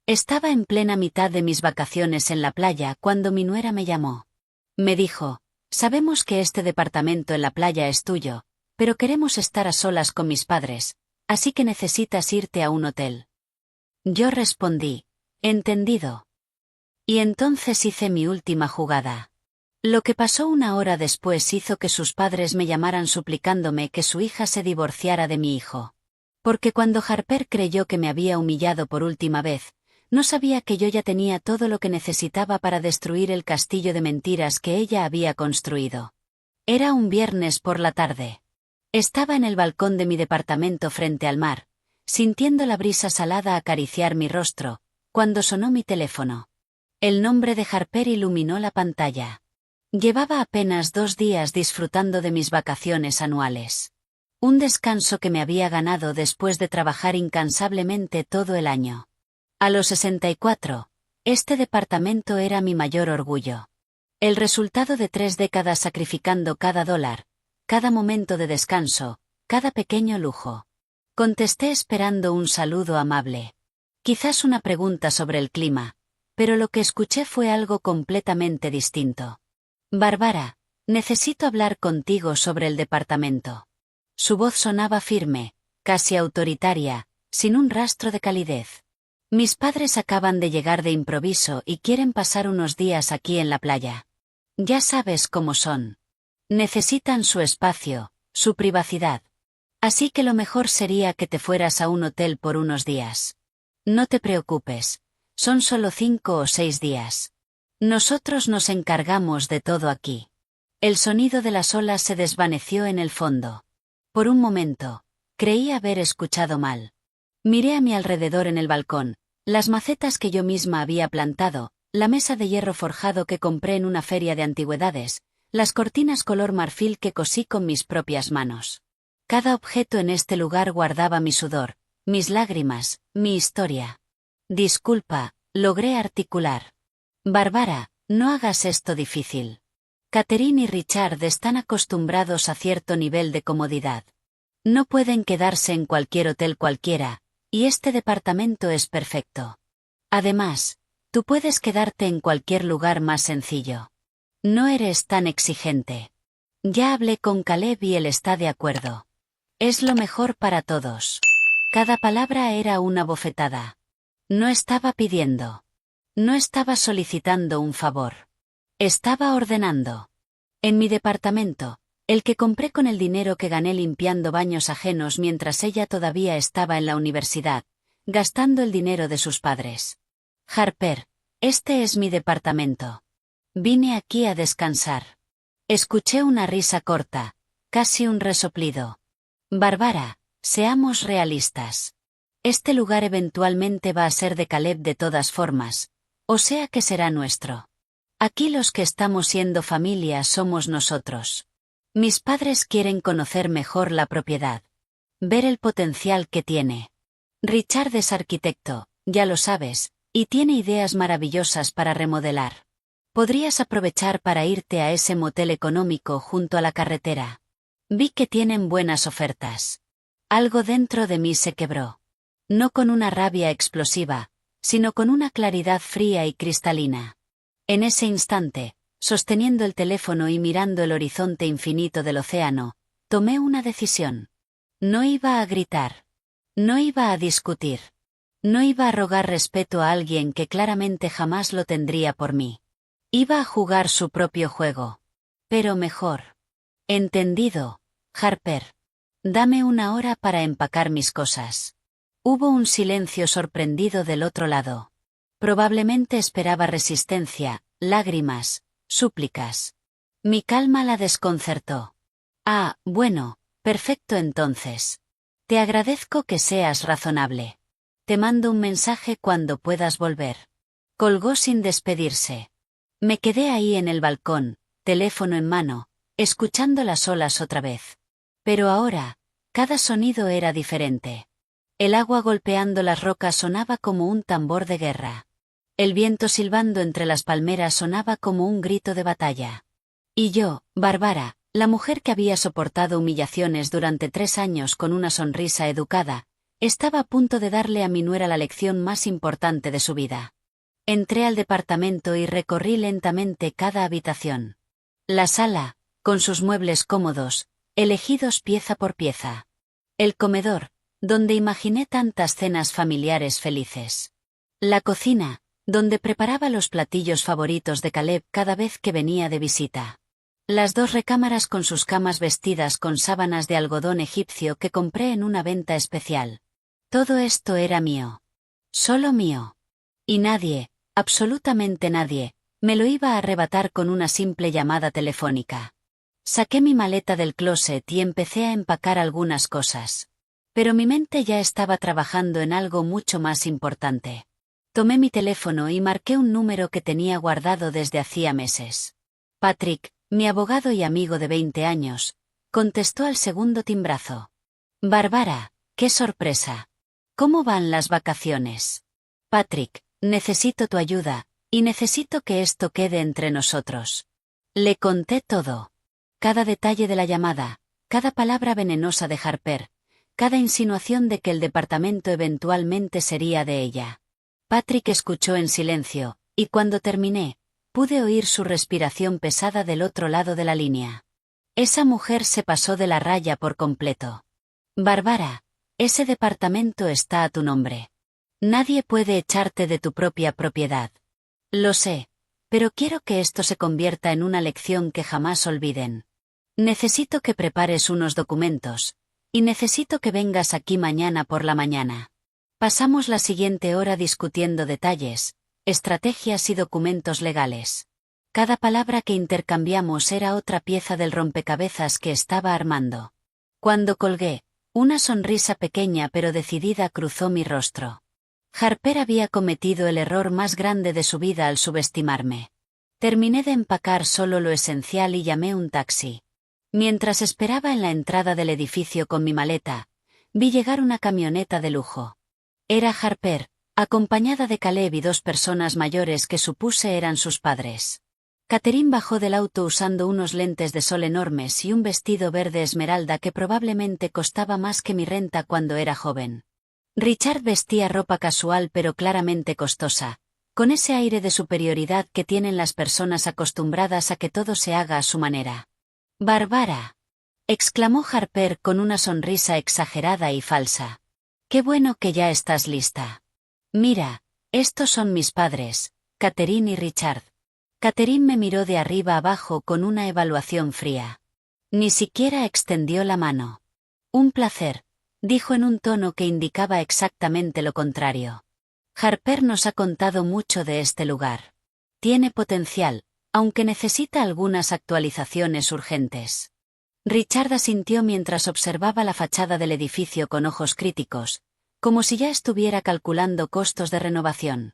Estaba en plena mitad de mis vacaciones en la playa cuando mi nuera me llamó. Me dijo: sabemos que este departamento en la playa es tuyo, pero queremos estar a solas con mis padres, así que necesitas irte a un hotel. Yo respondí: entendido. Y entonces hice mi última jugada. Lo que pasó una hora después hizo que sus padres me llamaran suplicándome que su hija se divorciara de mi hijo. Porque cuando Harper creyó que me había humillado por última vez, no sabía que yo ya tenía todo lo que necesitaba para destruir el castillo de mentiras que ella había construido. Era un viernes por la tarde. Estaba en el balcón de mi departamento frente al mar, sintiendo la brisa salada acariciar mi rostro, cuando sonó mi teléfono. El nombre de Harper iluminó la pantalla. Llevaba apenas 2 días disfrutando de mis vacaciones anuales. Un descanso que me había ganado después de trabajar incansablemente todo el año. A los 64, este departamento era mi mayor orgullo. El resultado de 3 décadas sacrificando cada dólar, cada momento de descanso, cada pequeño lujo. Contesté esperando un saludo amable. Quizás una pregunta sobre el clima, pero lo que escuché fue algo completamente distinto. Bárbara, necesito hablar contigo sobre el departamento. Su voz sonaba firme, casi autoritaria, sin un rastro de calidez. Mis padres acaban de llegar de improviso y quieren pasar unos días aquí en la playa. Ya sabes cómo son. Necesitan su espacio, su privacidad. Así que lo mejor sería que te fueras a un hotel por unos días. No te preocupes, son solo 5 o 6 días. Nosotros nos encargamos de todo aquí. El sonido de las olas se desvaneció en el fondo. Por un momento, creí haber escuchado mal. Miré a mi alrededor en el balcón, las macetas que yo misma había plantado, la mesa de hierro forjado que compré en una feria de antigüedades, las cortinas color marfil que cosí con mis propias manos. Cada objeto en este lugar guardaba mi sudor, mis lágrimas, mi historia. Disculpa, logré articular. Bárbara, no hagas esto difícil. Catherine y Richard están acostumbrados a cierto nivel de comodidad. No pueden quedarse en cualquier hotel cualquiera, y este departamento es perfecto. Además, tú puedes quedarte en cualquier lugar más sencillo. No eres tan exigente. Ya hablé con Caleb y él está de acuerdo. Es lo mejor para todos. Cada palabra era una bofetada. No estaba pidiendo. No estaba solicitando un favor. Estaba ordenando. En mi departamento, el que compré con el dinero que gané limpiando baños ajenos mientras ella todavía estaba en la universidad, gastando el dinero de sus padres. Harper, este es mi departamento. Vine aquí a descansar. Escuché una risa corta, casi un resoplido. Bárbara, seamos realistas. Este lugar eventualmente va a ser de Caleb de todas formas, o sea que será nuestro. Aquí los que estamos siendo familia somos nosotros. Mis padres quieren conocer mejor la propiedad. Ver el potencial que tiene. Richard es arquitecto, ya lo sabes, y tiene ideas maravillosas para remodelar. Podrías aprovechar para irte a ese motel económico junto a la carretera. Vi que tienen buenas ofertas. Algo dentro de mí se quebró. No con una rabia explosiva, sino con una claridad fría y cristalina. En ese instante, sosteniendo el teléfono y mirando el horizonte infinito del océano, tomé una decisión. No iba a gritar. No iba a discutir. No iba a rogar respeto a alguien que claramente jamás lo tendría por mí. Iba a jugar su propio juego. Pero mejor. Entendido, Harper. Dame una hora para empacar mis cosas. Hubo un silencio sorprendido del otro lado. Probablemente esperaba resistencia, lágrimas, súplicas. Mi calma la desconcertó. Ah, bueno, perfecto entonces. Te agradezco que seas razonable. Te mando un mensaje cuando puedas volver. Colgó sin despedirse. Me quedé ahí en el balcón, teléfono en mano, escuchando las olas otra vez. Pero ahora, cada sonido era diferente. El agua golpeando las rocas sonaba como un tambor de guerra. El viento silbando entre las palmeras sonaba como un grito de batalla. Y yo, Bárbara, la mujer que había soportado humillaciones durante 3 años con una sonrisa educada, Estaba a punto de darle a mi nuera la lección más importante de su vida. Entré al departamento y recorrí lentamente cada habitación. La sala, con sus muebles cómodos, elegidos pieza por pieza. El comedor, donde imaginé tantas cenas familiares felices. La cocina, donde preparaba los platillos favoritos de Caleb cada vez que venía de visita. Las 2 recámaras con sus camas vestidas con sábanas de algodón egipcio que compré en una venta especial. Todo esto era mío. Solo mío. Y nadie, absolutamente nadie, me lo iba a arrebatar con una simple llamada telefónica. Saqué mi maleta del closet y empecé a empacar algunas cosas. Pero mi mente ya estaba trabajando en algo mucho más importante. Tomé mi teléfono y marqué un número que tenía guardado desde hacía meses. Patrick, mi abogado y amigo de 20 años, contestó al segundo timbrazo. Bárbara, qué sorpresa. ¿Cómo van las vacaciones? Patrick, necesito tu ayuda, y necesito que esto quede entre nosotros. Le conté todo. Cada detalle de la llamada, cada palabra venenosa de Harper, cada insinuación de que el departamento eventualmente sería de ella. Patrick escuchó en silencio, y cuando terminé, pude oír su respiración pesada del otro lado de la línea. Esa mujer se pasó de la raya por completo. Bárbara, ese departamento está a tu nombre. Nadie puede echarte de tu propia propiedad. Lo sé, pero quiero que esto se convierta en una lección que jamás olviden. Necesito que prepares unos documentos, y necesito que vengas aquí mañana por la mañana. Pasamos la siguiente hora discutiendo detalles, estrategias y documentos legales. Cada palabra que intercambiamos era otra pieza del rompecabezas que estaba armando. Cuando colgué, una sonrisa pequeña pero decidida cruzó mi rostro. Harper había cometido el error más grande de su vida al subestimarme. Terminé de empacar solo lo esencial y llamé un taxi. Mientras esperaba en la entrada del edificio con mi maleta, vi llegar una camioneta de lujo. Era Harper, acompañada de Caleb y 2 personas mayores que supuse eran sus padres. Catherine bajó del auto usando unos lentes de sol enormes y un vestido verde esmeralda que probablemente costaba más que mi renta cuando era joven. Richard vestía ropa casual pero claramente costosa, con ese aire de superioridad que tienen las personas acostumbradas a que todo se haga a su manera. «Bárbara», exclamó Harper con una sonrisa exagerada y falsa. «Qué bueno que ya estás lista. Mira, estos son mis padres, Catherine y Richard». Catherine me miró de arriba abajo con una evaluación fría. Ni siquiera extendió la mano. «Un placer», dijo en un tono que indicaba exactamente lo contrario. «Harper nos ha contado mucho de este lugar. Tiene potencial, aunque necesita algunas actualizaciones urgentes». Richard asintió mientras observaba la fachada del edificio con ojos críticos, como si ya estuviera calculando costos de renovación.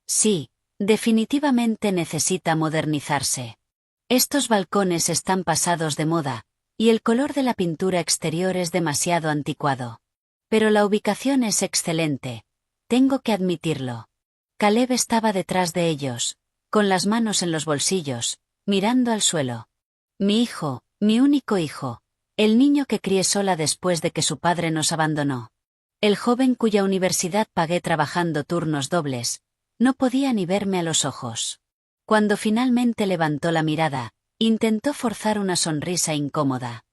«Sí, definitivamente necesita modernizarse. Estos balcones están pasados de moda, y el color de la pintura exterior es demasiado anticuado. Pero la ubicación es excelente, tengo que admitirlo». Caleb estaba detrás de ellos, con las manos en los bolsillos, mirando al suelo. «Mi hijo, mi único hijo, el niño que crié sola después de que su padre nos abandonó. El joven cuya universidad pagué trabajando turnos dobles, no podía ni verme a los ojos. Cuando finalmente levantó la mirada, intentó forzar una sonrisa incómoda.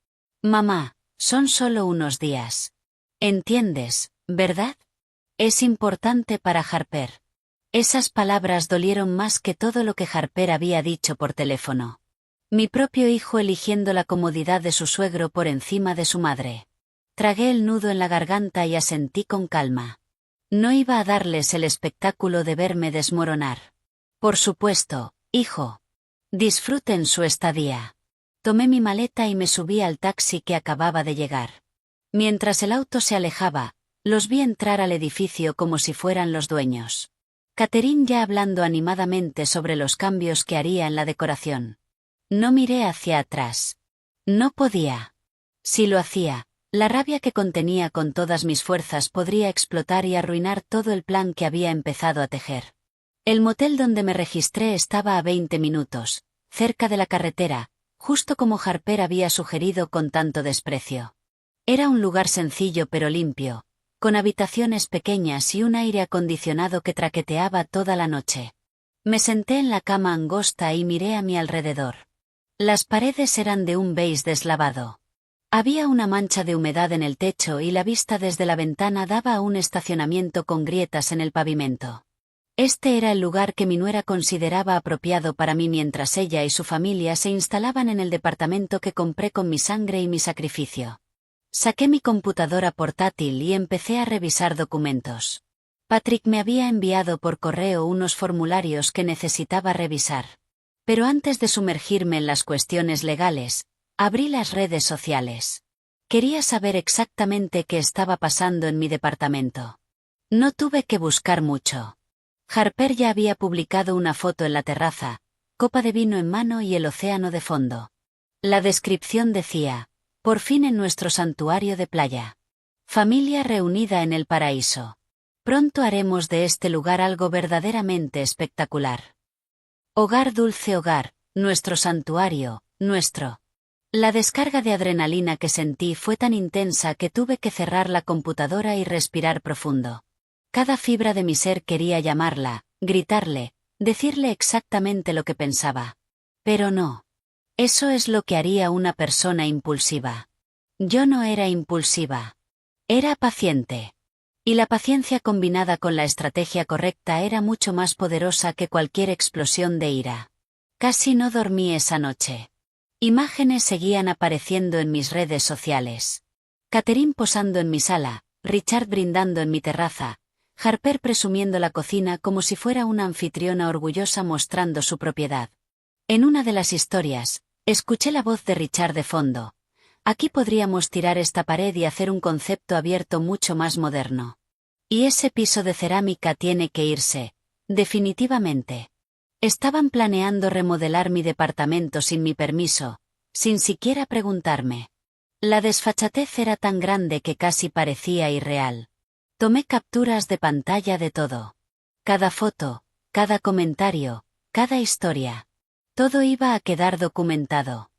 «Mamá, son solo unos días. ¿Entiendes, verdad? Es importante para Harper». Esas palabras dolieron más que todo lo que Harper había dicho por teléfono. Mi propio hijo eligiendo la comodidad de su suegro por encima de su madre. Tragué el nudo en la garganta y asentí con calma. No iba a darles el espectáculo de verme desmoronar. «Por supuesto, hijo. Disfruten su estadía». Tomé mi maleta y me subí al taxi que acababa de llegar. Mientras el auto se alejaba, los vi entrar al edificio como si fueran los dueños. Catherine ya hablando animadamente sobre los cambios que haría en la decoración. No miré hacia atrás. No podía. Si lo hacía, la rabia que contenía con todas mis fuerzas podría explotar y arruinar todo el plan que había empezado a tejer. El motel donde me registré estaba a 20 minutos, cerca de la carretera, justo como Harper había sugerido con tanto desprecio. Era un lugar sencillo pero limpio, con habitaciones pequeñas y un aire acondicionado que traqueteaba toda la noche. Me senté en la cama angosta y miré a mi alrededor. Las paredes eran de un beige deslavado. Había una mancha de humedad en el techo y la vista desde la ventana daba a un estacionamiento con grietas en el pavimento. Este era el lugar que mi nuera consideraba apropiado para mí mientras ella y su familia se instalaban en el departamento que compré con mi sangre y mi sacrificio. Saqué mi computadora portátil y empecé a revisar documentos. Patrick me había enviado por correo unos formularios que necesitaba revisar. Pero antes de sumergirme en las cuestiones legales, abrí las redes sociales. Quería saber exactamente qué estaba pasando en mi departamento. No tuve que buscar mucho. Harper ya había publicado una foto en la terraza, copa de vino en mano y el océano de fondo. La descripción decía: por fin en nuestro santuario de playa. Familia reunida en el paraíso. Pronto haremos de este lugar algo verdaderamente espectacular. Hogar, dulce hogar, nuestro santuario, nuestro. La descarga de adrenalina que sentí fue tan intensa que tuve que cerrar la computadora y respirar profundo. Cada fibra de mi ser quería llamarla, gritarle, decirle exactamente lo que pensaba. Pero no. Eso es lo que haría una persona impulsiva. Yo no era impulsiva. Era paciente. Y la paciencia combinada con la estrategia correcta era mucho más poderosa que cualquier explosión de ira. Casi no dormí esa noche. Imágenes seguían apareciendo en mis redes sociales. Catherine posando en mi sala, Richard brindando en mi terraza, Harper presumiendo la cocina como si fuera una anfitriona orgullosa mostrando su propiedad. En una de las historias, escuché la voz de Richard de fondo. Aquí podríamos tirar esta pared y hacer un concepto abierto mucho más moderno. Y ese piso de cerámica tiene que irse, definitivamente. Estaban planeando remodelar mi departamento sin mi permiso, sin siquiera preguntarme. La desfachatez era tan grande que casi parecía irreal. Tomé capturas de pantalla de todo. Cada foto, cada comentario, cada historia. Todo iba a quedar documentado.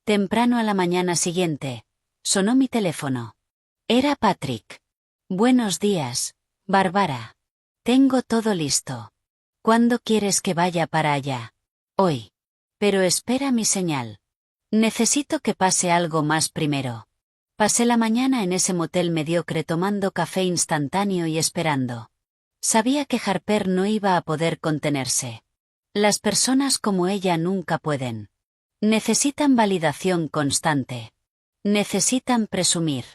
Temprano a la mañana siguiente, sonó mi teléfono. Era Patrick. Buenos días, Bárbara. Tengo todo listo. ¿Cuándo quieres que vaya para allá? Hoy. Pero espera mi señal. Necesito que pase algo más primero. Pasé la mañana en ese motel mediocre tomando café instantáneo y esperando. Sabía que Harper no iba a poder contenerse. Las personas como ella nunca pueden. Necesitan validación constante. Necesitan presumir.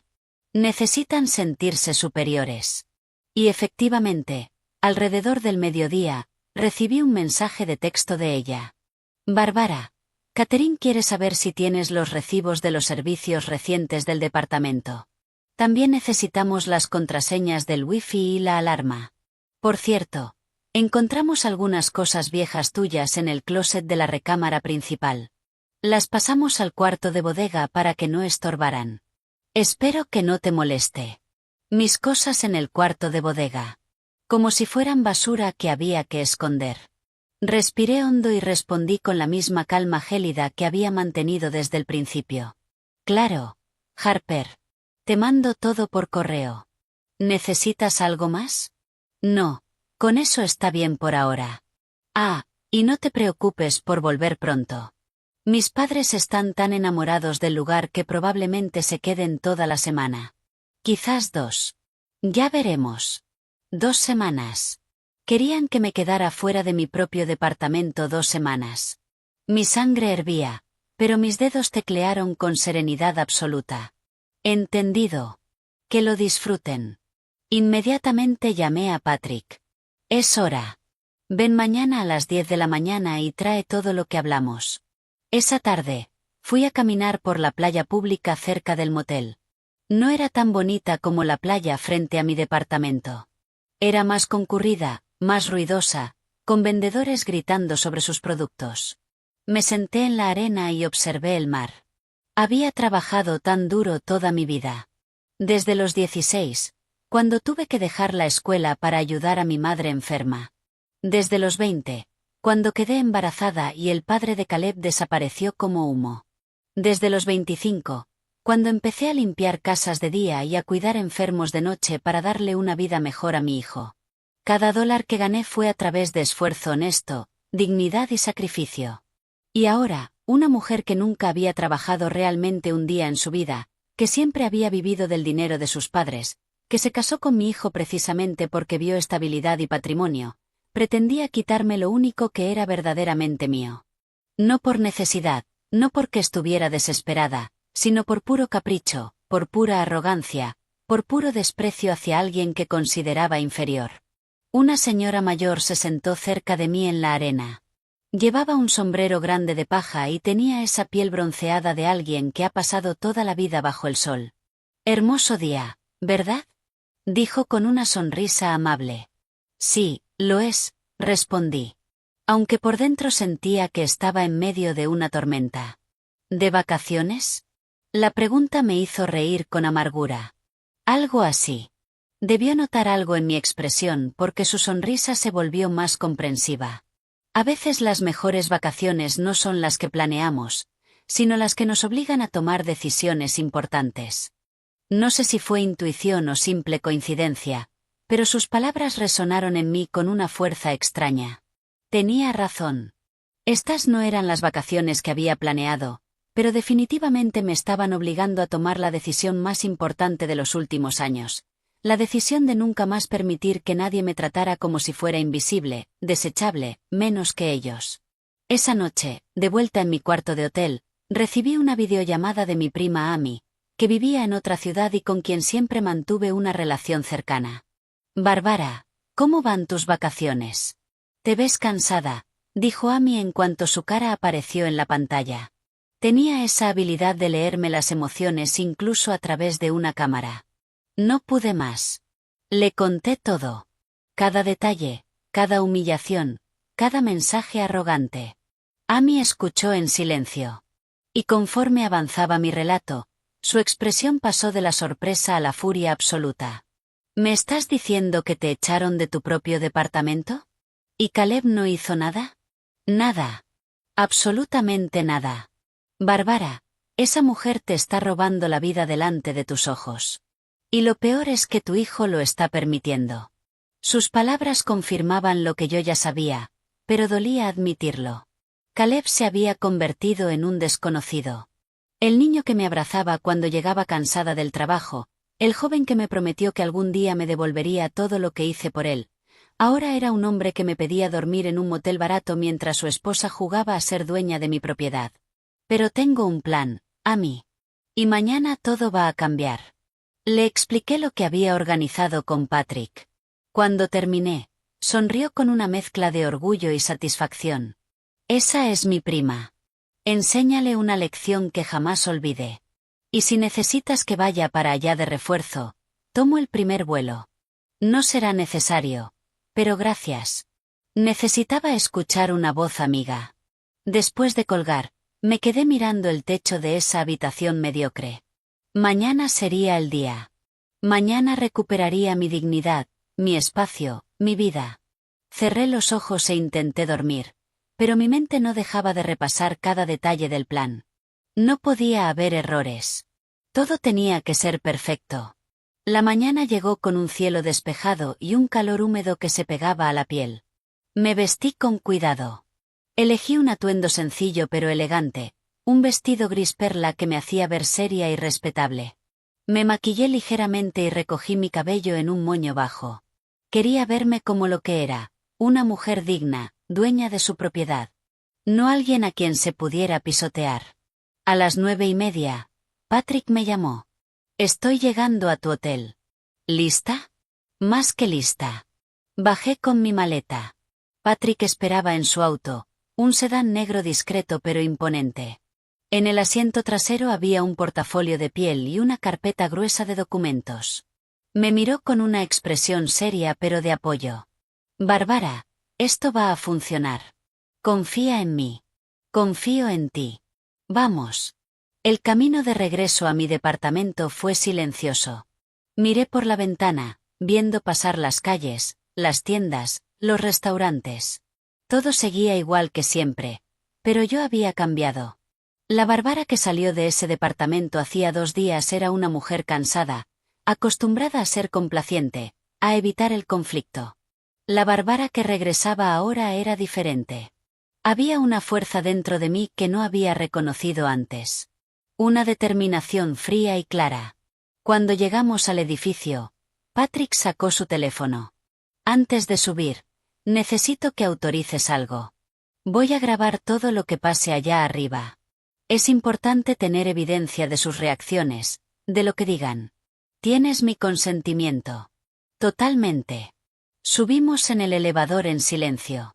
Necesitan sentirse superiores. Y efectivamente, alrededor del mediodía, recibí un mensaje de texto de ella. Bárbara, Catherine quiere saber si tienes los recibos de los servicios recientes del departamento. También necesitamos las contraseñas del Wi-Fi y la alarma. Por cierto, encontramos algunas cosas viejas tuyas en el closet de la recámara principal. Las pasamos al cuarto de bodega para que no estorbaran. Espero que no te moleste. Mis cosas en el cuarto de bodega. Como si fueran basura que había que esconder. Respiré hondo y respondí con la misma calma gélida que había mantenido desde el principio. Claro, Harper. Te mando todo por correo. ¿Necesitas algo más? No, con eso está bien por ahora. Ah, y no te preocupes por volver pronto. Mis padres están tan enamorados del lugar que probablemente se queden toda la semana. Quizás 2. Ya veremos. 2 semanas. Querían que me quedara fuera de mi propio departamento 2 semanas. Mi sangre hervía, pero mis dedos teclearon con serenidad absoluta. Entendido. Que lo disfruten. Inmediatamente llamé a Patrick. Es hora. Ven mañana a las 10 de la mañana y trae todo lo que hablamos. Esa tarde, fui a caminar por la playa pública cerca del motel. No era tan bonita como la playa frente a mi departamento. Era más concurrida, más ruidosa, con vendedores gritando sobre sus productos. Me senté en la arena y observé el mar. Había trabajado tan duro toda mi vida. Desde los 16, cuando tuve que dejar la escuela para ayudar a mi madre enferma. Desde los 20, cuando quedé embarazada y el padre de Caleb desapareció como humo. Desde los 25, Cuando empecé a limpiar casas de día y a cuidar enfermos de noche para darle una vida mejor a mi hijo. Cada dólar que gané fue a través de esfuerzo honesto, dignidad y sacrificio. Y ahora, una mujer que nunca había trabajado realmente un día en su vida, que siempre había vivido del dinero de sus padres, que se casó con mi hijo precisamente porque vio estabilidad y patrimonio, pretendía quitarme lo único que era verdaderamente mío. No por necesidad, no porque estuviera desesperada, sino por puro capricho, por pura arrogancia, por puro desprecio hacia alguien que consideraba inferior. Una señora mayor se sentó cerca de mí en la arena. Llevaba un sombrero grande de paja y tenía esa piel bronceada de alguien que ha pasado toda la vida bajo el sol. Hermoso día, ¿verdad? Dijo con una sonrisa amable. Sí, lo es, respondí. Aunque por dentro sentía que estaba en medio de una tormenta. ¿De vacaciones? La pregunta me hizo reír con amargura. Algo así. Debió notar algo en mi expresión porque su sonrisa se volvió más comprensiva. A veces las mejores vacaciones no son las que planeamos, sino las que nos obligan a tomar decisiones importantes. No sé si fue intuición o simple coincidencia, pero sus palabras resonaron en mí con una fuerza extraña. Tenía razón. Estas no eran las vacaciones que había planeado, pero definitivamente me estaban obligando a tomar la decisión más importante de los últimos años. La decisión de nunca más permitir que nadie me tratara como si fuera invisible, desechable, menos que ellos. Esa noche, de vuelta en mi cuarto de hotel, recibí una videollamada de mi prima Amy, que vivía en otra ciudad y con quien siempre mantuve una relación cercana. Bárbara, ¿cómo van tus vacaciones? Te ves cansada, dijo Amy en cuanto su cara apareció en la pantalla. Tenía esa habilidad de leerme las emociones incluso a través de una cámara. No pude más. Le conté todo. Cada detalle, cada humillación, cada mensaje arrogante. Amy escuchó en silencio. Y conforme avanzaba mi relato, su expresión pasó de la sorpresa a la furia absoluta. ¿Me estás diciendo que te echaron de tu propio departamento? ¿Y Caleb no hizo nada? Nada. Absolutamente nada. Bárbara, esa mujer te está robando la vida delante de tus ojos. Y lo peor es que tu hijo lo está permitiendo. Sus palabras confirmaban lo que yo ya sabía, pero dolía admitirlo. Caleb se había convertido en un desconocido. El niño que me abrazaba cuando llegaba cansada del trabajo, el joven que me prometió que algún día me devolvería todo lo que hice por él, ahora era un hombre que me pedía dormir en un motel barato mientras su esposa jugaba a ser dueña de mi propiedad. Pero tengo un plan, Amy. Y mañana todo va a cambiar. Le expliqué lo que había organizado con Patrick. Cuando terminé, sonrió con una mezcla de orgullo y satisfacción. Esa es mi prima. Enséñale una lección que jamás olvide. Y si necesitas que vaya para allá de refuerzo, tomo el primer vuelo. No será necesario. Pero gracias. Necesitaba escuchar una voz amiga. Después de colgar, me quedé mirando el techo de esa habitación mediocre. Mañana sería el día. Mañana recuperaría mi dignidad, mi espacio, mi vida. Cerré los ojos e intenté dormir, pero mi mente no dejaba de repasar cada detalle del plan. No podía haber errores. Todo tenía que ser perfecto. La mañana llegó con un cielo despejado y un calor húmedo que se pegaba a la piel. Me vestí con cuidado. Elegí un atuendo sencillo pero elegante, un vestido gris perla que me hacía ver seria y respetable. Me maquillé ligeramente y recogí mi cabello en un moño bajo. Quería verme como lo que era, una mujer digna, dueña de su propiedad. No alguien a quien se pudiera pisotear. A las 9:30, Patrick me llamó. Estoy llegando a tu hotel. ¿Lista? Más que lista. Bajé con mi maleta. Patrick esperaba en su auto, un sedán negro discreto pero imponente. En el asiento trasero había un portafolio de piel y una carpeta gruesa de documentos. Me miró con una expresión seria pero de apoyo. Bárbara, esto va a funcionar. Confía en mí. Confío en ti. Vamos. El camino de regreso a mi departamento fue silencioso. Miré por la ventana, viendo pasar las calles, las tiendas, los restaurantes. Todo seguía igual que siempre, pero yo había cambiado. La Bárbara que salió de ese departamento hacía 2 días era una mujer cansada, acostumbrada a ser complaciente, a evitar el conflicto. La Bárbara que regresaba ahora era diferente. Había una fuerza dentro de mí que no había reconocido antes. Una determinación fría y clara. Cuando llegamos al edificio, Patrick sacó su teléfono. Antes de subir, necesito que autorices algo. Voy a grabar todo lo que pase allá arriba. Es importante tener evidencia de sus reacciones, de lo que digan. Tienes mi consentimiento. Totalmente. Subimos en el elevador en silencio.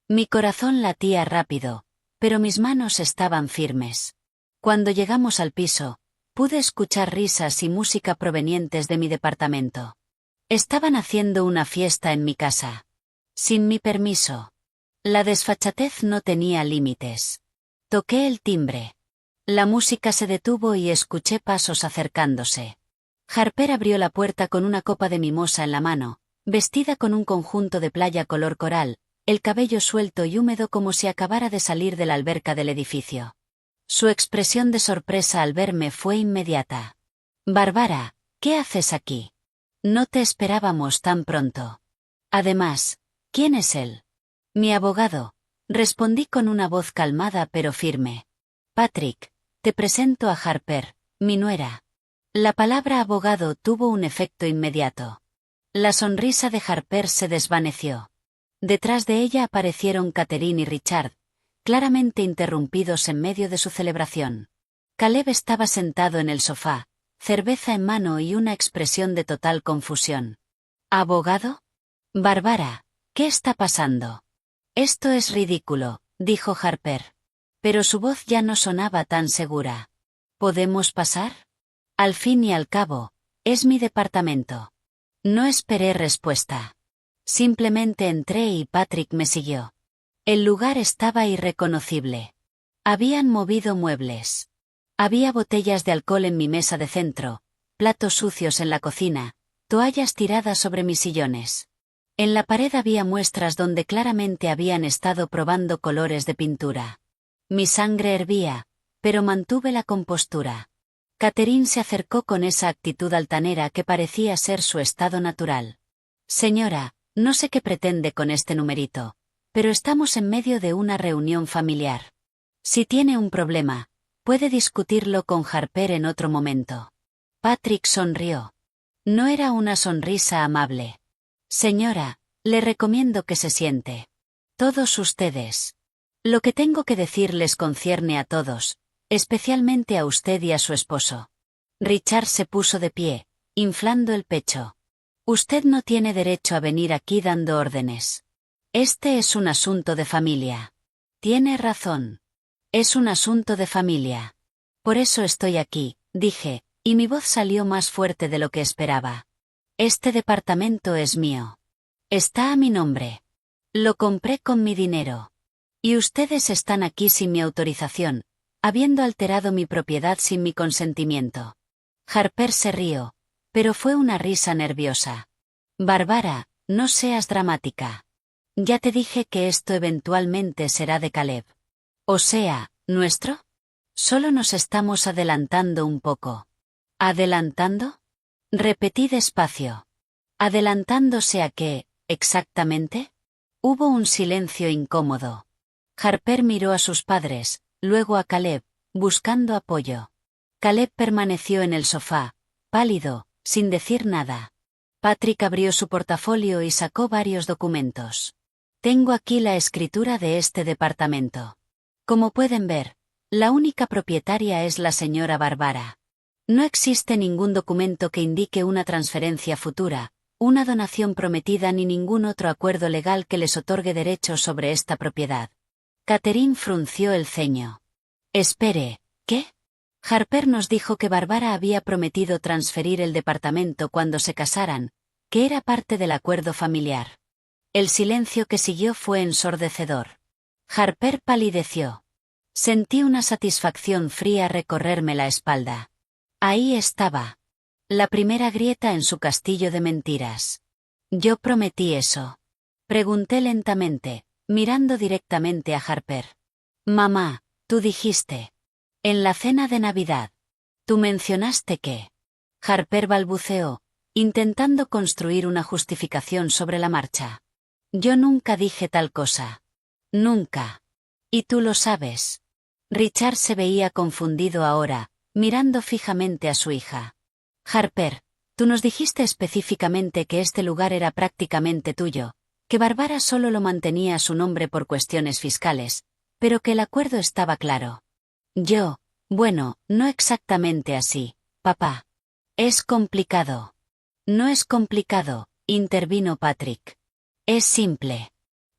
Mi corazón latía rápido, pero mis manos estaban firmes. Cuando llegamos al piso, pude escuchar risas y música provenientes de mi departamento. Estaban haciendo una fiesta en mi casa. Sin mi permiso. La desfachatez no tenía límites. Toqué el timbre. La música se detuvo y escuché pasos acercándose. Harper abrió la puerta con una copa de mimosa en la mano, vestida con un conjunto de playa color coral, el cabello suelto y húmedo como si acabara de salir de la alberca del edificio. Su expresión de sorpresa al verme fue inmediata. «Bárbara, ¿qué haces aquí? No te esperábamos tan pronto. Además, ¿quién es él?» «Mi abogado», respondí con una voz calmada pero firme. «Patrick, te presento a Harper, mi nuera». La palabra abogado tuvo un efecto inmediato. La sonrisa de Harper se desvaneció. Detrás de ella aparecieron Catherine y Richard, claramente interrumpidos en medio de su celebración. Caleb estaba sentado en el sofá, cerveza en mano y una expresión de total confusión. ¿Abogado? Bárbara, ¿qué está pasando? Esto es ridículo, dijo Harper. Pero su voz ya no sonaba tan segura. ¿Podemos pasar? Al fin y al cabo, es mi departamento. No esperé respuesta. Simplemente entré y Patrick me siguió. El lugar estaba irreconocible. Habían movido muebles. Había botellas de alcohol en mi mesa de centro, platos sucios en la cocina, toallas tiradas sobre mis sillones. En la pared había muestras donde claramente habían estado probando colores de pintura. Mi sangre hervía, pero mantuve la compostura. Catherine se acercó con esa actitud altanera que parecía ser su estado natural. «Señora, no sé qué pretende con este numerito, pero estamos en medio de una reunión familiar. Si tiene un problema, puede discutirlo con Harper en otro momento». Patrick sonrió. No era una sonrisa amable. «Señora, le recomiendo que se siente. Todos ustedes. Lo que tengo que decir les concierne a todos, especialmente a usted y a su esposo». Richard se puso de pie, inflando el pecho. «Usted no tiene derecho a venir aquí dando órdenes. Este es un asunto de familia». «Tiene razón. Es un asunto de familia. Por eso estoy aquí», dije, y mi voz salió más fuerte de lo que esperaba. «Este departamento es mío. Está a mi nombre. Lo compré con mi dinero. Y ustedes están aquí sin mi autorización, habiendo alterado mi propiedad sin mi consentimiento». Harper se rió, pero fue una risa nerviosa. «Bárbara, no seas dramática. Ya te dije que esto eventualmente será de Caleb. O sea, ¿nuestro? Solo nos estamos adelantando un poco». «¿Adelantando?», repetí despacio. «¿Adelantándose a qué, exactamente?». Hubo un silencio incómodo. Harper miró a sus padres, luego a Caleb, buscando apoyo. Caleb permaneció en el sofá, pálido, sin decir nada. Patrick abrió su portafolio y sacó varios documentos. «Tengo aquí la escritura de este departamento. Como pueden ver, la única propietaria es la señora Bárbara. No existe ningún documento que indique una transferencia futura, una donación prometida ni ningún otro acuerdo legal que les otorgue derechos sobre esta propiedad». Catherine frunció el ceño. «Espere, ¿qué?». Harper nos dijo que Bárbara había prometido transferir el departamento cuando se casaran, que era parte del acuerdo familiar. El silencio que siguió fue ensordecedor. Harper palideció. Sentí una satisfacción fría recorrerme la espalda. Ahí estaba. La primera grieta en su castillo de mentiras. «¿Yo prometí eso?», pregunté lentamente, mirando directamente a Harper. «Mamá, tú dijiste». En la cena de Navidad. Tú mencionaste que... Harper balbuceó, intentando construir una justificación sobre la marcha. Yo nunca dije tal cosa. Nunca. Y tú lo sabes. Richard se veía confundido ahora, mirando fijamente a su hija. Harper, tú nos dijiste específicamente que este lugar era prácticamente tuyo, que Bárbara solo lo mantenía a su nombre por cuestiones fiscales, pero que el acuerdo estaba claro. Bueno, no exactamente así, papá. Es complicado. No es complicado, intervino Patrick. Es simple.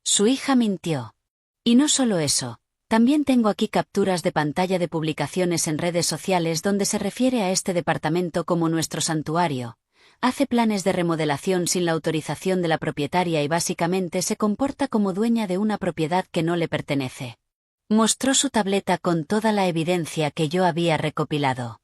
Su hija mintió. Y no solo eso, también tengo aquí capturas de pantalla de publicaciones en redes sociales donde se refiere a este departamento como nuestro santuario. Hace planes de remodelación sin la autorización de la propietaria y básicamente se comporta como dueña de una propiedad que no le pertenece. Mostró su tableta con toda la evidencia que yo había recopilado.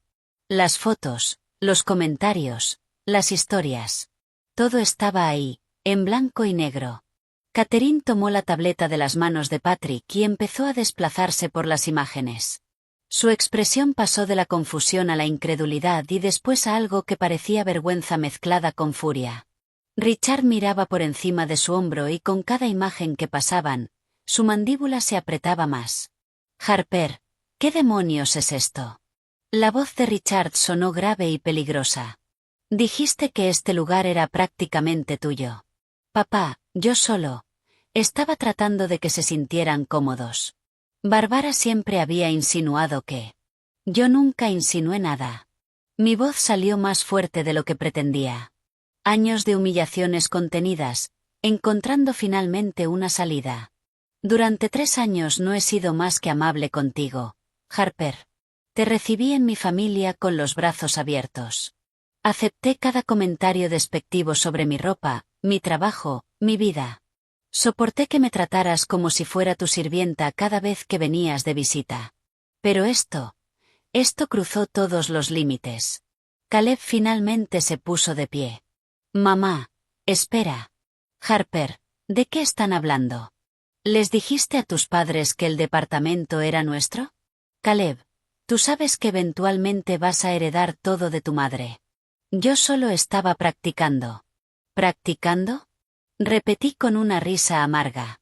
Las fotos, los comentarios, las historias. Todo estaba ahí, en blanco y negro. Catherine tomó la tableta de las manos de Patrick y empezó a desplazarse por las imágenes. Su expresión pasó de la confusión a la incredulidad y después a algo que parecía vergüenza mezclada con furia. Richard miraba por encima de su hombro y con cada imagen que pasaban, su mandíbula se apretaba más. Harper, ¿qué demonios es esto? La voz de Richard sonó grave y peligrosa. Dijiste que este lugar era prácticamente tuyo. Papá, yo solo. Estaba tratando de que se sintieran cómodos. Bárbara siempre había insinuado que... Yo nunca insinué nada. Mi voz salió más fuerte de lo que pretendía. Años de humillaciones contenidas, encontrando finalmente una salida. Durante 3 años no he sido más que amable contigo, Harper. Te recibí en mi familia con los brazos abiertos. Acepté cada comentario despectivo sobre mi ropa, mi trabajo, mi vida. Soporté que me trataras como si fuera tu sirvienta cada vez que venías de visita. Pero esto cruzó todos los límites. Caleb finalmente se puso de pie. Mamá, espera. Harper, ¿de qué están hablando? ¿Les dijiste a tus padres que el departamento era nuestro? Caleb, tú sabes que eventualmente vas a heredar todo de tu madre. Yo solo estaba practicando. ¿Practicando? Repetí con una risa amarga.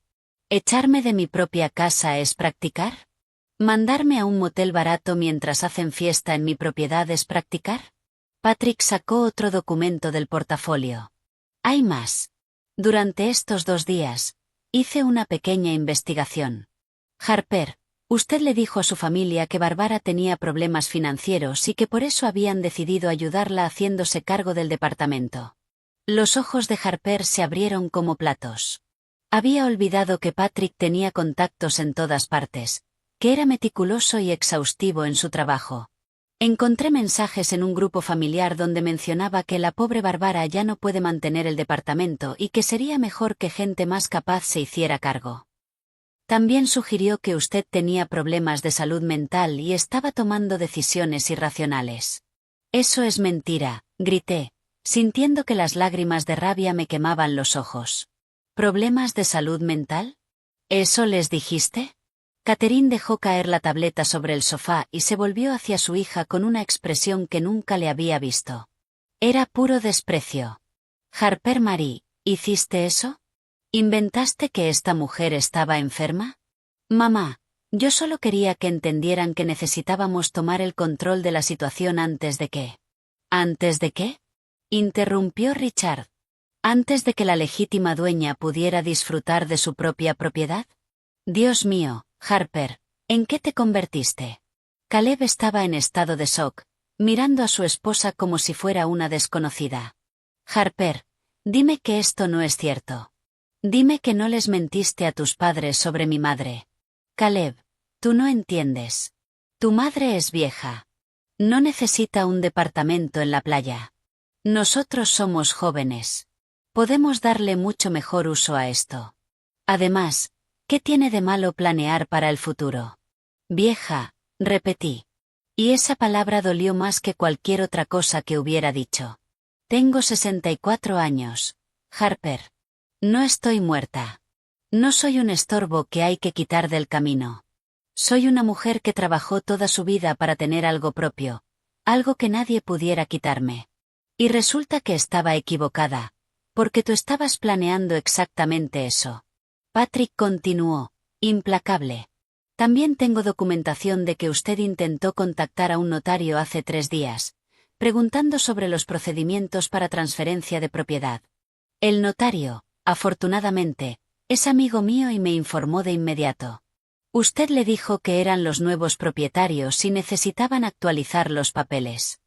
¿Echarme de mi propia casa es practicar? ¿Mandarme a un motel barato mientras hacen fiesta en mi propiedad es practicar? Patrick sacó otro documento del portafolio. Hay más. Durante estos 2 días, hice una pequeña investigación. Harper, usted le dijo a su familia que Bárbara tenía problemas financieros y que por eso habían decidido ayudarla haciéndose cargo del departamento. Los ojos de Harper se abrieron como platos. Había olvidado que Patrick tenía contactos en todas partes, que era meticuloso y exhaustivo en su trabajo. Encontré mensajes en un grupo familiar donde mencionaba que la pobre Bárbara ya no puede mantener el departamento y que sería mejor que gente más capaz se hiciera cargo. También sugirió que usted tenía problemas de salud mental y estaba tomando decisiones irracionales. Eso es mentira, grité, sintiendo que las lágrimas de rabia me quemaban los ojos. ¿Problemas de salud mental? ¿Eso les dijiste? Catherine dejó caer la tableta sobre el sofá y se volvió hacia su hija con una expresión que nunca le había visto. Era puro desprecio. Harper Marie, ¿hiciste eso? ¿Inventaste que esta mujer estaba enferma? Mamá, yo solo quería que entendieran que necesitábamos tomar el control de la situación antes de que... ¿Antes de qué? Interrumpió Richard. ¿Antes de que la legítima dueña pudiera disfrutar de su propia propiedad? Dios mío, Harper, ¿en qué te convertiste? Caleb estaba en estado de shock, mirando a su esposa como si fuera una desconocida. Harper, dime que esto no es cierto. Dime que no les mentiste a tus padres sobre mi madre. Caleb, tú no entiendes. Tu madre es vieja. No necesita un departamento en la playa. Nosotros somos jóvenes. Podemos darle mucho mejor uso a esto. Además, ¿qué tiene de malo planear para el futuro? Vieja, repetí. Y esa palabra dolió más que cualquier otra cosa que hubiera dicho. Tengo 64 años, Harper. No estoy muerta. No soy un estorbo que hay que quitar del camino. Soy una mujer que trabajó toda su vida para tener algo propio, algo que nadie pudiera quitarme. Y resulta que estaba equivocada, porque tú estabas planeando exactamente eso. Patrick continuó, implacable. También tengo documentación de que usted intentó contactar a un notario hace 3 días, preguntando sobre los procedimientos para transferencia de propiedad. El notario, afortunadamente, es amigo mío y me informó de inmediato. Usted le dijo que eran los nuevos propietarios y necesitaban actualizar los papeles.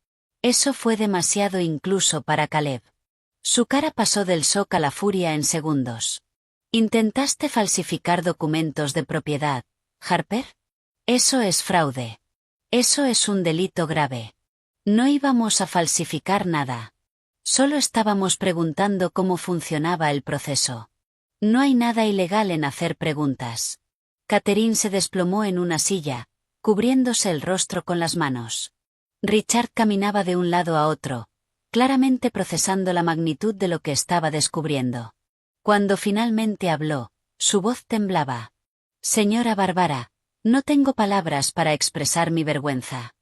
Eso fue demasiado incluso para Caleb. Su cara pasó del shock a la furia en segundos. ¿Intentaste falsificar documentos de propiedad, Harper? Eso es fraude. Eso es un delito grave. No íbamos a falsificar nada. Solo estábamos preguntando cómo funcionaba el proceso. No hay nada ilegal en hacer preguntas. Catherine se desplomó en una silla, cubriéndose el rostro con las manos. Richard caminaba de un lado a otro, claramente procesando la magnitud de lo que estaba descubriendo. Cuando finalmente habló, su voz temblaba. Señora Barbara, no tengo palabras para expresar mi vergüenza.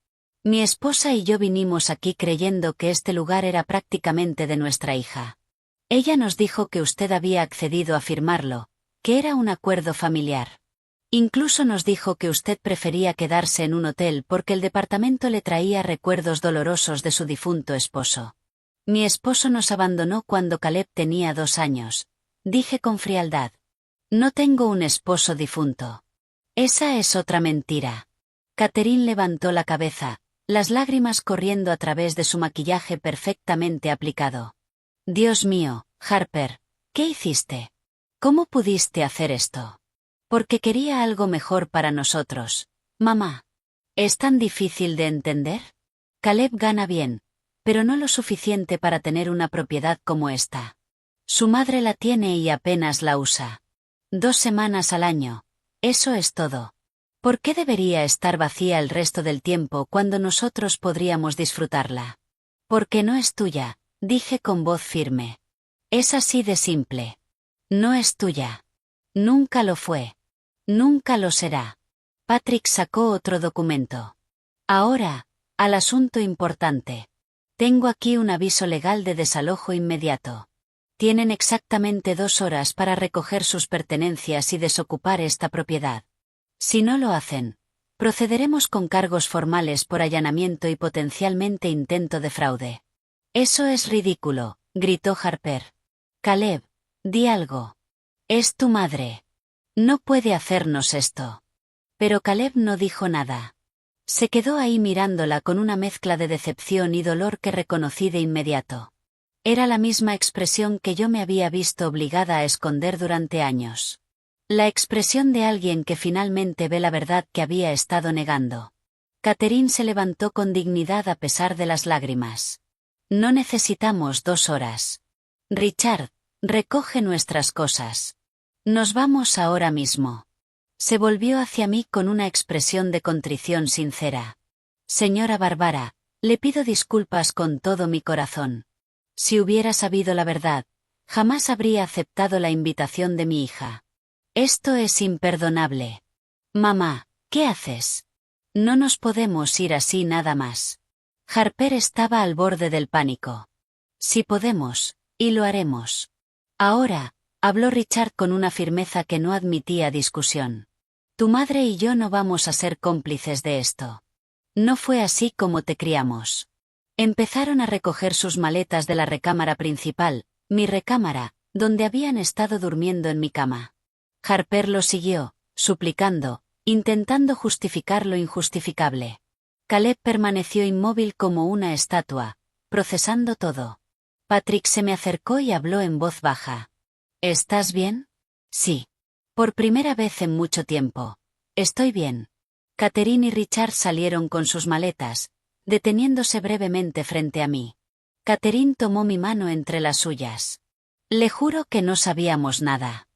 Mi esposa y yo vinimos aquí creyendo que este lugar era prácticamente de nuestra hija. Ella nos dijo que usted había accedido a firmarlo, que era un acuerdo familiar. Incluso nos dijo que usted prefería quedarse en un hotel porque el departamento le traía recuerdos dolorosos de su difunto esposo. Mi esposo nos abandonó cuando Caleb tenía 2 años, dije con frialdad. No tengo un esposo difunto. Esa es otra mentira. Catherine levantó la cabeza, las lágrimas corriendo a través de su maquillaje perfectamente aplicado. Dios mío, Harper, ¿qué hiciste? ¿Cómo pudiste hacer esto? Porque quería algo mejor para nosotros, mamá. ¿Es tan difícil de entender? Caleb gana bien, pero no lo suficiente para tener una propiedad como esta. Su madre la tiene y apenas la usa. 2 semanas al año. Eso es todo. ¿Por qué debería estar vacía el resto del tiempo cuando nosotros podríamos disfrutarla? Porque no es tuya, dije con voz firme. Es así de simple. No es tuya. Nunca lo fue. Nunca lo será. Patrick sacó otro documento. Ahora, al asunto importante. Tengo aquí un aviso legal de desalojo inmediato. Tienen exactamente 2 horas para recoger sus pertenencias y desocupar esta propiedad. Si no lo hacen, procederemos con cargos formales por allanamiento y potencialmente intento de fraude. Eso es ridículo, gritó Harper. Caleb, di algo. Es tu madre. No puede hacernos esto. Pero Caleb no dijo nada. Se quedó ahí mirándola con una mezcla de decepción y dolor que reconocí de inmediato. Era la misma expresión que yo me había visto obligada a esconder durante años. La expresión de alguien que finalmente ve la verdad que había estado negando. Catherine se levantó con dignidad a pesar de las lágrimas. No necesitamos 2 horas. Richard, recoge nuestras cosas. Nos vamos ahora mismo. Se volvió hacia mí con una expresión de contrición sincera. Señora Barbara, le pido disculpas con todo mi corazón. Si hubiera sabido la verdad, jamás habría aceptado la invitación de mi hija. Esto es imperdonable. Mamá, ¿qué haces? No nos podemos ir así nada más. Harper estaba al borde del pánico. Si podemos, y lo haremos. Ahora, habló Richard con una firmeza que no admitía discusión. Tu madre y yo no vamos a ser cómplices de esto. No fue así como te criamos. Empezaron a recoger sus maletas de la recámara principal, mi recámara, donde habían estado durmiendo en mi cama. Harper lo siguió, suplicando, intentando justificar lo injustificable. Caleb permaneció inmóvil como una estatua, procesando todo. Patrick se me acercó y habló en voz baja. ¿Estás bien? Sí. Por primera vez en mucho tiempo. Estoy bien. Catherine y Richard salieron con sus maletas, deteniéndose brevemente frente a mí. Catherine tomó mi mano entre las suyas. Le juro que no sabíamos nada.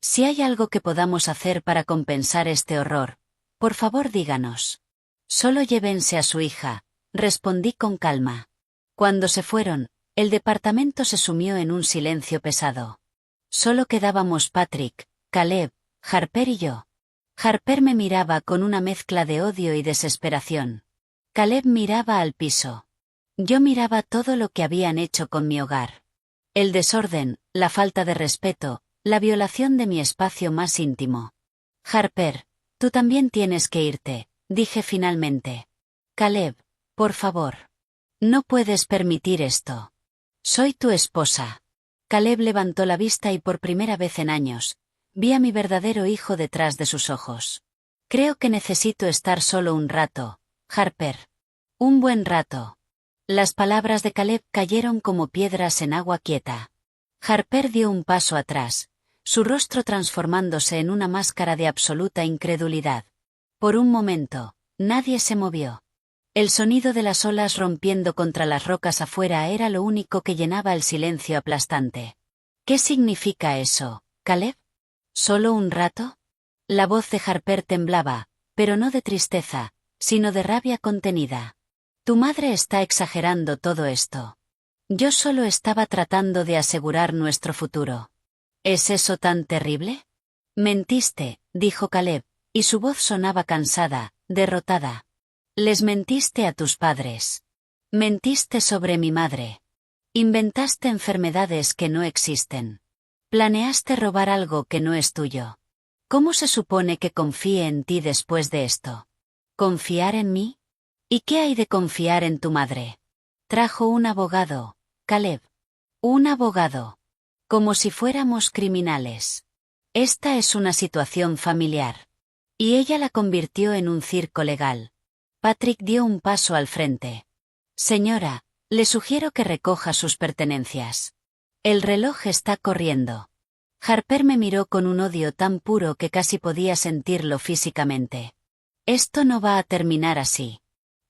Si hay algo que podamos hacer para compensar este horror, por favor díganos. Solo llévense a su hija, respondí con calma. Cuando se fueron, el departamento se sumió en un silencio pesado. Solo quedábamos Patrick, Caleb, Harper y yo. Harper me miraba con una mezcla de odio y desesperación. Caleb miraba al piso. Yo miraba todo lo que habían hecho con mi hogar. El desorden, la falta de respeto, la violación de mi espacio más íntimo. Harper, tú también tienes que irte, dije finalmente. Caleb, por favor. No puedes permitir esto. Soy tu esposa. Caleb levantó la vista y por primera vez en años, vi a mi verdadero hijo detrás de sus ojos. Creo que necesito estar solo un rato, Harper. Un buen rato. Las palabras de Caleb cayeron como piedras en agua quieta. Harper dio un paso atrás, su rostro transformándose en una máscara de absoluta incredulidad. Por un momento, nadie se movió. El sonido de las olas rompiendo contra las rocas afuera era lo único que llenaba el silencio aplastante. ¿Qué significa eso, Caleb? ¿Solo un rato? La voz de Harper temblaba, pero no de tristeza, sino de rabia contenida. Tu madre está exagerando todo esto. Yo solo estaba tratando de asegurar nuestro futuro. ¿Es eso tan terrible? Mentiste, dijo Caleb, y su voz sonaba cansada, derrotada. Les mentiste a tus padres. Mentiste sobre mi madre. Inventaste enfermedades que no existen. Planeaste robar algo que no es tuyo. ¿Cómo se supone que confíe en ti después de esto? ¿Confiar en mí? ¿Y qué hay de confiar en tu madre? Trajo un abogado, Caleb. Un abogado. Como si fuéramos criminales. Esta es una situación familiar. Y ella la convirtió en un circo legal. Patrick dio un paso al frente. Señora, le sugiero que recoja sus pertenencias. El reloj está corriendo. Harper me miró con un odio tan puro que casi podía sentirlo físicamente. Esto no va a terminar así.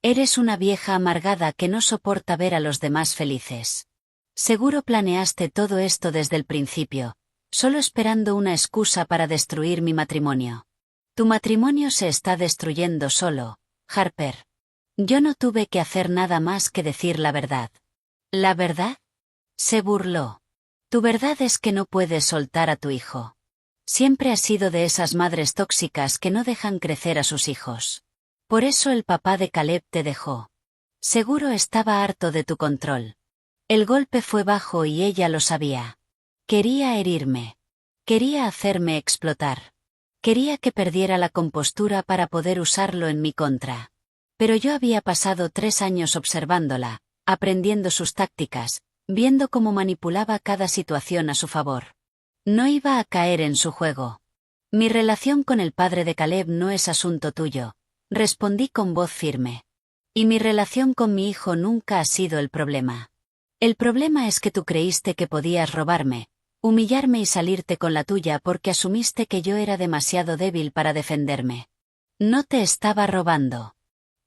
Eres una vieja amargada que no soporta ver a los demás felices. Seguro planeaste todo esto desde el principio, solo esperando una excusa para destruir mi matrimonio. Tu matrimonio se está destruyendo solo, Harper. Yo no tuve que hacer nada más que decir la verdad. ¿La verdad? Se burló. Tu verdad es que no puedes soltar a tu hijo. Siempre has sido de esas madres tóxicas que no dejan crecer a sus hijos. Por eso el papá de Caleb te dejó. Seguro estaba harto de tu control. El golpe fue bajo y ella lo sabía. Quería herirme. Quería hacerme explotar. Quería que perdiera la compostura para poder usarlo en mi contra. Pero yo había pasado 3 años observándola, aprendiendo sus tácticas, viendo cómo manipulaba cada situación a su favor. No iba a caer en su juego. Mi relación con el padre de Caleb no es asunto tuyo, respondí con voz firme. Y mi relación con mi hijo nunca ha sido el problema. El problema es que tú creíste que podías robarme, humillarme y salirte con la tuya porque asumiste que yo era demasiado débil para defenderme. No te estaba robando.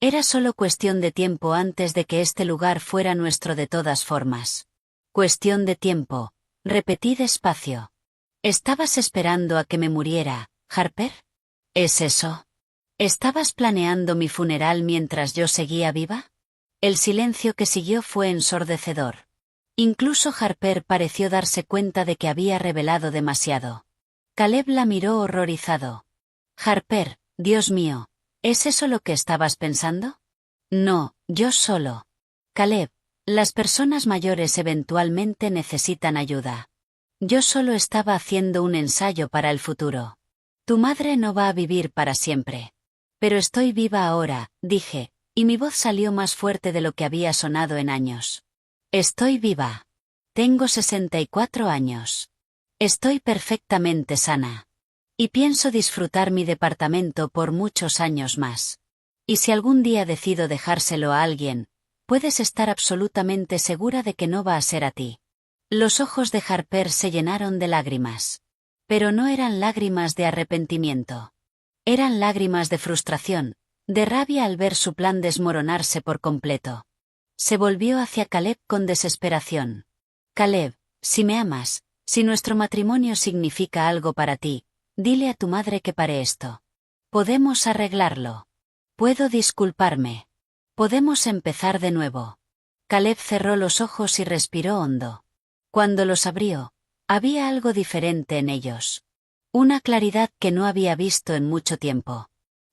Era solo cuestión de tiempo antes de que este lugar fuera nuestro de todas formas. Cuestión de tiempo, repetí despacio. ¿Estabas esperando a que me muriera, Harper? ¿Es eso? ¿Estabas planeando mi funeral mientras yo seguía viva? El silencio que siguió fue ensordecedor. Incluso Harper pareció darse cuenta de que había revelado demasiado. Caleb la miró horrorizado. Harper, Dios mío, ¿es eso lo que estabas pensando? No, yo solo. Caleb, las personas mayores eventualmente necesitan ayuda. Yo solo estaba haciendo un ensayo para el futuro. Tu madre no va a vivir para siempre. Pero estoy viva ahora, dije, y mi voz salió más fuerte de lo que había sonado en años. Estoy viva. Tengo 64 años. Estoy perfectamente sana. Y pienso disfrutar mi departamento por muchos años más. Y si algún día decido dejárselo a alguien, puedes estar absolutamente segura de que no va a ser a ti. Los ojos de Harper se llenaron de lágrimas. Pero no eran lágrimas de arrepentimiento. Eran lágrimas de frustración, de rabia al ver su plan desmoronarse por completo. Se volvió hacia Caleb con desesperación. Caleb, si me amas, si nuestro matrimonio significa algo para ti, dile a tu madre que pare esto. Podemos arreglarlo. Puedo disculparme. Podemos empezar de nuevo. Caleb cerró los ojos y respiró hondo. Cuando los abrió, había algo diferente en ellos. Una claridad que no había visto en mucho tiempo.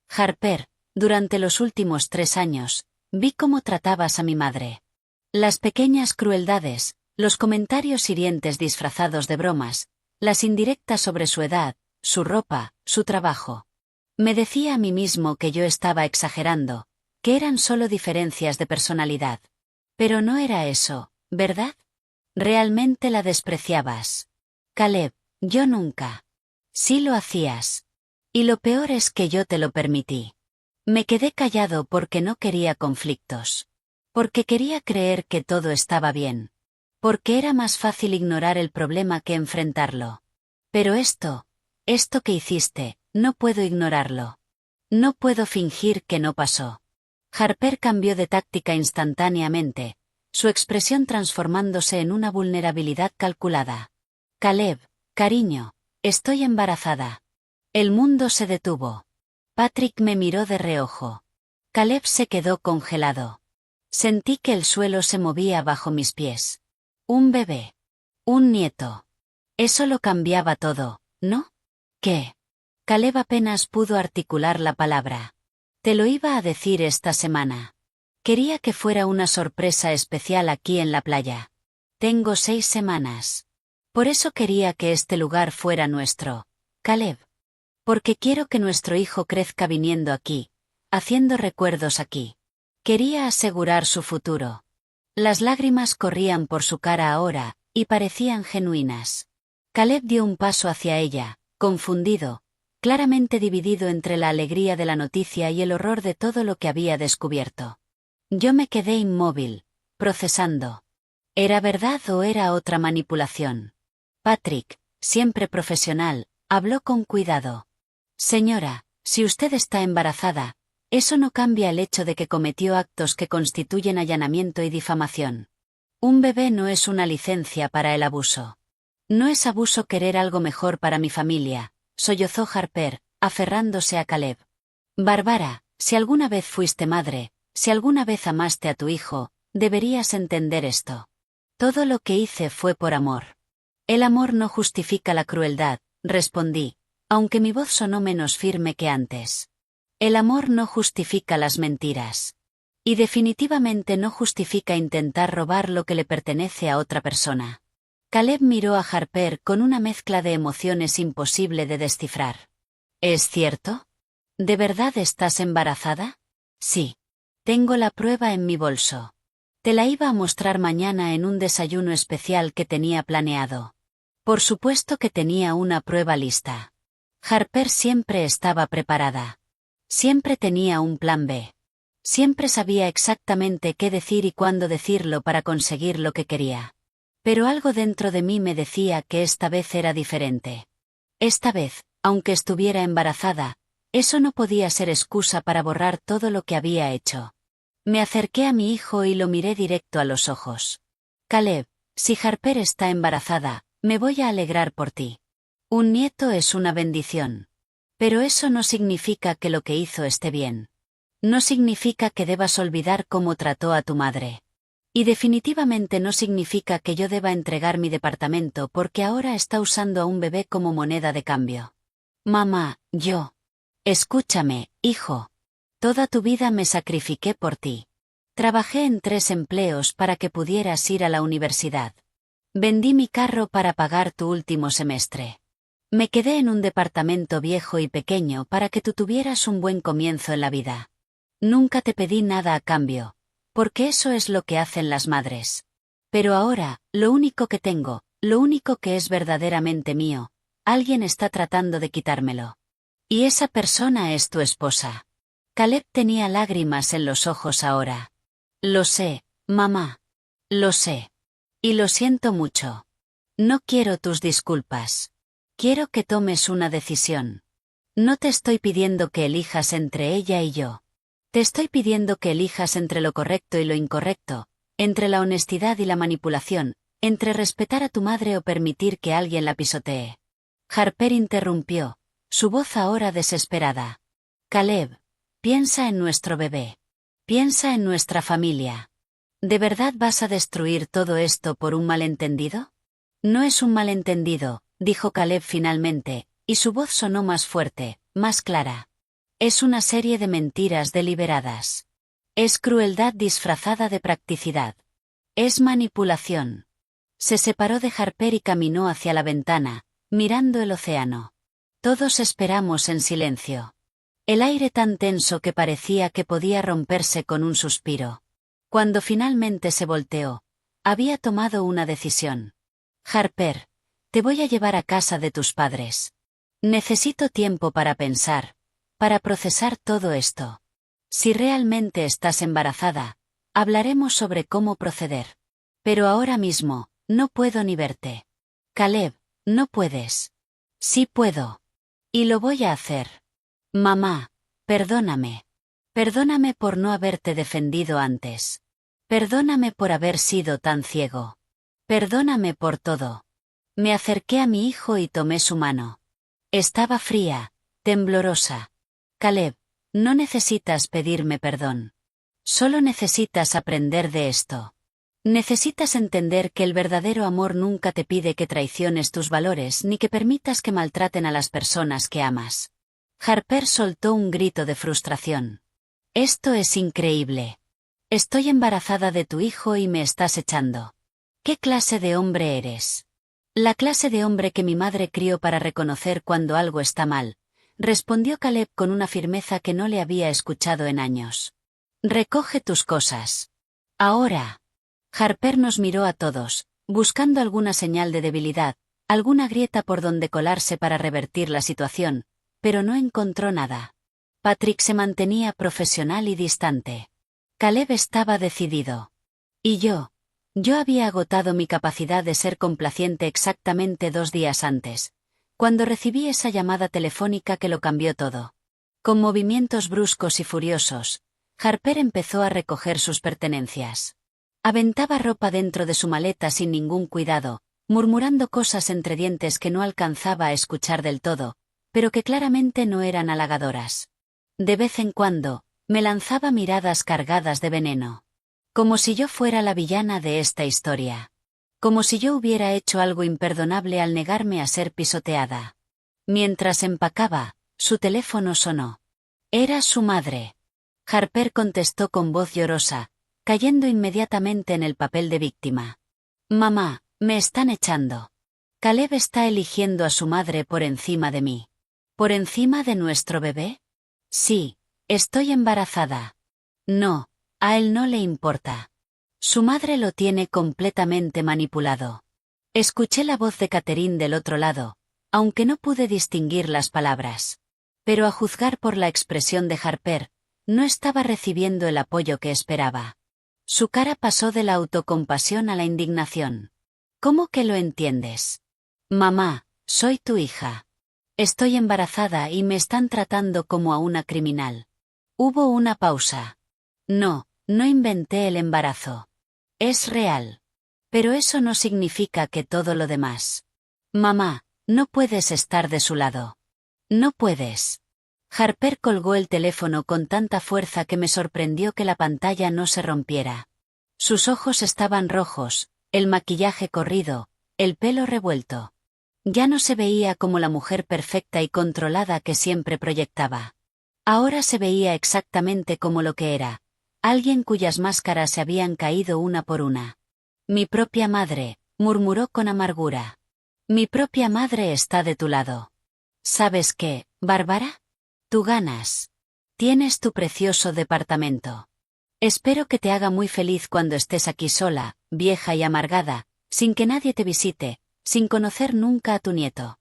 Harper, durante los últimos 3 años, vi cómo tratabas a mi madre. Las pequeñas crueldades, los comentarios hirientes disfrazados de bromas, las indirectas sobre su edad, su ropa, su trabajo. Me decía a mí mismo que yo estaba exagerando, que eran solo diferencias de personalidad. Pero no era eso, ¿verdad? Realmente la despreciabas. Caleb, yo nunca. Sí lo hacías. Y lo peor es que yo te lo permití. Me quedé callado porque no quería conflictos. Porque quería creer que todo estaba bien. Porque era más fácil ignorar el problema que enfrentarlo. Pero esto que hiciste, no puedo ignorarlo. No puedo fingir que no pasó. Harper cambió de táctica instantáneamente, su expresión transformándose en una vulnerabilidad calculada. Caleb, cariño, estoy embarazada. El mundo se detuvo. Patrick me miró de reojo. Caleb se quedó congelado. Sentí que el suelo se movía bajo mis pies. Un bebé. Un nieto. Eso lo cambiaba todo, ¿no? ¿Qué? Caleb apenas pudo articular la palabra. Te lo iba a decir esta semana. Quería que fuera una sorpresa especial aquí en la playa. Tengo 6 semanas. Por eso quería que este lugar fuera nuestro, Caleb. Porque quiero que nuestro hijo crezca viniendo aquí, haciendo recuerdos aquí. Quería asegurar su futuro. Las lágrimas corrían por su cara ahora, y parecían genuinas. Caleb dio un paso hacia ella, confundido, claramente dividido entre la alegría de la noticia y el horror de todo lo que había descubierto. Yo me quedé inmóvil, procesando. ¿Era verdad o era otra manipulación? Patrick, siempre profesional, habló con cuidado. Señora, si usted está embarazada, eso no cambia el hecho de que cometió actos que constituyen allanamiento y difamación. Un bebé no es una licencia para el abuso. No es abuso querer algo mejor para mi familia, sollozó Harper, aferrándose a Caleb. Bárbara, si alguna vez fuiste madre, si alguna vez amaste a tu hijo, deberías entender esto. Todo lo que hice fue por amor. El amor no justifica la crueldad, respondí, aunque mi voz sonó menos firme que antes. El amor no justifica las mentiras. Y definitivamente no justifica intentar robar lo que le pertenece a otra persona. Caleb miró a Harper con una mezcla de emociones imposible de descifrar. ¿Es cierto? ¿De verdad estás embarazada? Sí. Tengo la prueba en mi bolso. Te la iba a mostrar mañana en un desayuno especial que tenía planeado. Por supuesto que tenía una prueba lista. Harper siempre estaba preparada. Siempre tenía un plan B. Siempre sabía exactamente qué decir y cuándo decirlo para conseguir lo que quería. Pero algo dentro de mí me decía que esta vez era diferente. Esta vez, aunque estuviera embarazada, eso no podía ser excusa para borrar todo lo que había hecho. Me acerqué a mi hijo y lo miré directo a los ojos. Caleb, si Harper está embarazada, me voy a alegrar por ti. Un nieto es una bendición. Pero eso no significa que lo que hizo esté bien. No significa que debas olvidar cómo trató a tu madre. Y definitivamente no significa que yo deba entregar mi departamento porque ahora está usando a un bebé como moneda de cambio. Mamá, yo. Escúchame, hijo. Toda tu vida me sacrifiqué por ti. Trabajé en 3 empleos para que pudieras ir a la universidad. Vendí mi carro para pagar tu último semestre. Me quedé en un departamento viejo y pequeño para que tú tuvieras un buen comienzo en la vida. Nunca te pedí nada a cambio, porque eso es lo que hacen las madres. Pero ahora, lo único que tengo, lo único que es verdaderamente mío, alguien está tratando de quitármelo. Y esa persona es tu esposa. Caleb tenía lágrimas en los ojos ahora. Lo sé, mamá. Lo sé. Y lo siento mucho. No quiero tus disculpas. Quiero que tomes una decisión. No te estoy pidiendo que elijas entre ella y yo. Te estoy pidiendo que elijas entre lo correcto y lo incorrecto, entre la honestidad y la manipulación, entre respetar a tu madre o permitir que alguien la pisotee. Harper interrumpió, su voz ahora desesperada. Caleb, piensa en nuestro bebé. Piensa en nuestra familia. ¿De verdad vas a destruir todo esto por un malentendido? No es un malentendido, dijo Caleb finalmente, Y su voz sonó más fuerte, más clara. Es una serie de mentiras deliberadas. Es crueldad disfrazada de practicidad. Es manipulación. Se separó de Harper y caminó hacia la ventana, mirando el océano. Todos esperamos en silencio. El aire tan tenso que parecía que podía romperse con un suspiro. Cuando finalmente se volteó, había tomado una decisión. Harper, te voy a llevar a casa de tus padres. Necesito tiempo para pensar, para procesar todo esto. Si realmente estás embarazada, hablaremos sobre cómo proceder. Pero ahora mismo, no puedo ni verte. Caleb, no puedes. Sí puedo. Y lo voy a hacer. Mamá, perdóname. Perdóname por no haberte defendido antes. Perdóname por haber sido tan ciego. Perdóname por todo. Me acerqué a mi hijo y tomé su mano. Estaba fría, temblorosa. Caleb, no necesitas pedirme perdón. Solo necesitas aprender de esto. Necesitas entender que el verdadero amor nunca te pide que traiciones tus valores ni que permitas que maltraten a las personas que amas. Harper soltó un grito de frustración. Esto es increíble. Estoy embarazada de tu hijo y me estás echando. ¿Qué clase de hombre eres? La clase de hombre que mi madre crió para reconocer cuando algo está mal, respondió Caleb con una firmeza que no le había escuchado en años. Recoge tus cosas. Ahora. Harper nos miró a todos, buscando alguna señal de debilidad, alguna grieta por donde colarse para revertir la situación, pero no encontró nada. Patrick se mantenía profesional y distante. Caleb estaba decidido. Y yo había agotado mi capacidad de ser complaciente exactamente 2 días antes, cuando recibí esa llamada telefónica que lo cambió todo. Con movimientos bruscos y furiosos, Harper empezó a recoger sus pertenencias. Aventaba ropa dentro de su maleta sin ningún cuidado, murmurando cosas entre dientes que no alcanzaba a escuchar del todo, pero que claramente no eran halagadoras. De vez en cuando, me lanzaba miradas cargadas de veneno. Como si yo fuera la villana de esta historia. Como si yo hubiera hecho algo imperdonable al negarme a ser pisoteada. Mientras empacaba, su teléfono sonó. Era su madre. Harper contestó con voz llorosa, cayendo inmediatamente en el papel de víctima. Mamá, me están echando. Caleb está eligiendo a su madre por encima de mí. ¿Por encima de nuestro bebé? Sí, estoy embarazada. No, a él no le importa. Su madre lo tiene completamente manipulado. Escuché la voz de Catherine del otro lado, aunque no pude distinguir las palabras. Pero a juzgar por la expresión de Harper, no estaba recibiendo el apoyo que esperaba. Su cara pasó de la autocompasión a la indignación. ¿Cómo que lo entiendes? Mamá, soy tu hija. Estoy embarazada y me están tratando como a una criminal. Hubo una pausa. No inventé el embarazo. Es real. Pero eso no significa que todo lo demás. Mamá, no puedes estar de su lado. No puedes. Harper colgó el teléfono con tanta fuerza que me sorprendió que la pantalla no se rompiera. Sus ojos estaban rojos, el maquillaje corrido, el pelo revuelto. Ya no se veía como la mujer perfecta y controlada que siempre proyectaba. Ahora se veía exactamente como lo que era, alguien cuyas máscaras se habían caído una por una. Mi propia madre, murmuró con amargura. Mi propia madre está de tu lado. ¿Sabes qué, Bárbara? Tú ganas. Tienes tu precioso departamento. Espero que te haga muy feliz cuando estés aquí sola, vieja y amargada, sin que nadie te visite, sin conocer nunca a tu nieto.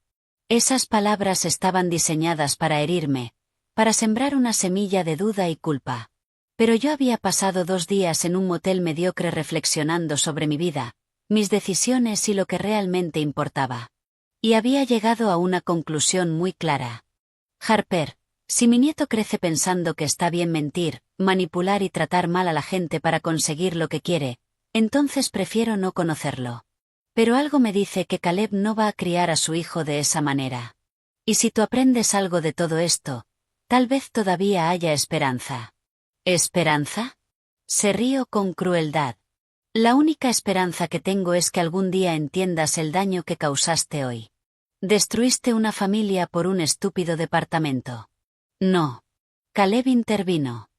Esas palabras estaban diseñadas para herirme, para sembrar una semilla de duda y culpa. Pero yo había pasado 2 días en un motel mediocre reflexionando sobre mi vida, mis decisiones y lo que realmente importaba. Y había llegado a una conclusión muy clara. Harper, si mi nieto crece pensando que está bien mentir, manipular y tratar mal a la gente para conseguir lo que quiere, entonces prefiero no conocerlo. Pero algo me dice que Caleb no va a criar a su hijo de esa manera. Y si tú aprendes algo de todo esto, tal vez todavía haya esperanza. ¿Esperanza? Se rió con crueldad. La única esperanza que tengo es que algún día entiendas el daño que causaste hoy. Destruiste una familia por un estúpido departamento. No. Caleb intervino.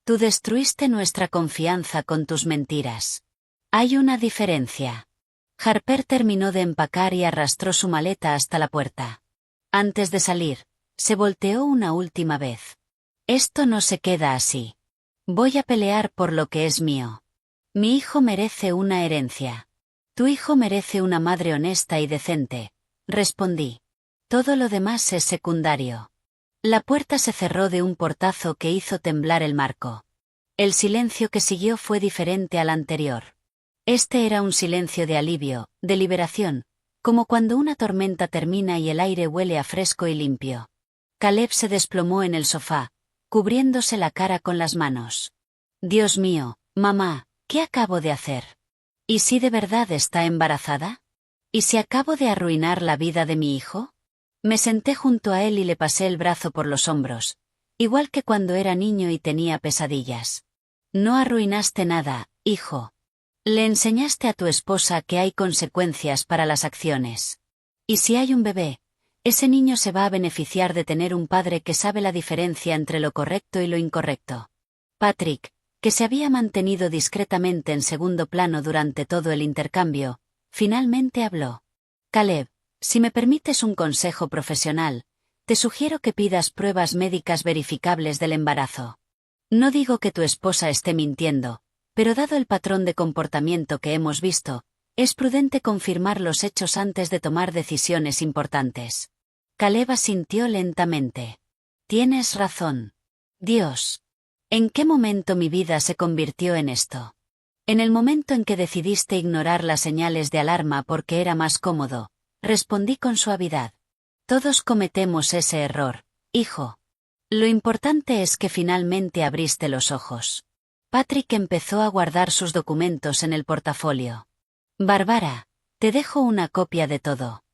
Tú destruiste nuestra confianza con tus mentiras. Hay una diferencia. Harper terminó de empacar y arrastró su maleta hasta la puerta. Antes de salir, se volteó una última vez. Esto no se queda así. Voy a pelear por lo que es mío. Mi hijo merece una herencia. Tu hijo merece una madre honesta y decente, respondí. Todo lo demás es secundario. La puerta se cerró de un portazo que hizo temblar el marco. El silencio que siguió fue diferente al anterior. Este era un silencio de alivio, de liberación, como cuando una tormenta termina y el aire huele a fresco y limpio. Caleb se desplomó en el sofá, cubriéndose la cara con las manos. Dios mío, mamá, ¿qué acabo de hacer? ¿Y si de verdad está embarazada? ¿Y si acabo de arruinar la vida de mi hijo? Me senté junto a él y le pasé el brazo por los hombros, igual que cuando era niño y tenía pesadillas. No arruinaste nada, hijo. Le enseñaste a tu esposa que hay consecuencias para las acciones. Y si hay un bebé, ese niño se va a beneficiar de tener un padre que sabe la diferencia entre lo correcto y lo incorrecto. Patrick, que se había mantenido discretamente en segundo plano durante todo el intercambio, finalmente habló. Caleb, si me permites un consejo profesional, te sugiero que pidas pruebas médicas verificables del embarazo. No digo que tu esposa esté mintiendo, pero dado el patrón de comportamiento que hemos visto, es prudente confirmar los hechos antes de tomar decisiones importantes. Caleb asintió lentamente. Tienes razón. Dios. ¿En qué momento mi vida se convirtió en esto? En el momento en que decidiste ignorar las señales de alarma porque era más cómodo, respondí con suavidad. Todos cometemos ese error, hijo. Lo importante es que finalmente abriste los ojos. Patrick empezó a guardar sus documentos en el portafolio. Bárbara, te dejo una copia de todo.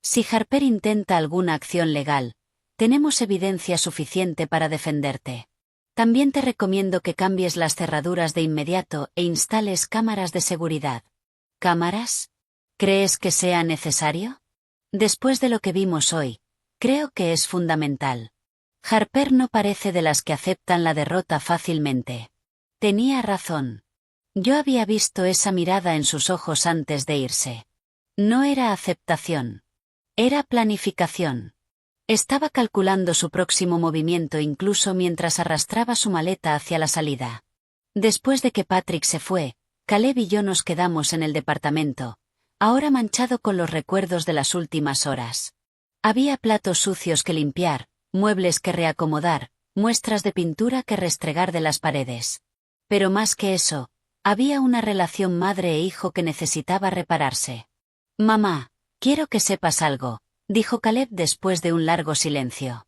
Si Harper intenta alguna acción legal, tenemos evidencia suficiente para defenderte. También te recomiendo que cambies las cerraduras de inmediato e instales cámaras de seguridad. ¿Cámaras? ¿Crees que sea necesario? Después de lo que vimos hoy, creo que es fundamental. Harper no parece de las que aceptan la derrota fácilmente. Tenía razón. Yo había visto esa mirada en sus ojos antes de irse. No era aceptación. Era planificación. Estaba calculando su próximo movimiento incluso mientras arrastraba su maleta hacia la salida. Después de que Patrick se fue, Caleb y yo nos quedamos en el departamento, ahora manchado con los recuerdos de las últimas horas. Había platos sucios que limpiar, muebles que reacomodar, muestras de pintura que restregar de las paredes. Pero más que eso, había una relación madre e hijo que necesitaba repararse. Mamá, quiero que sepas algo, dijo Caleb después de un largo silencio.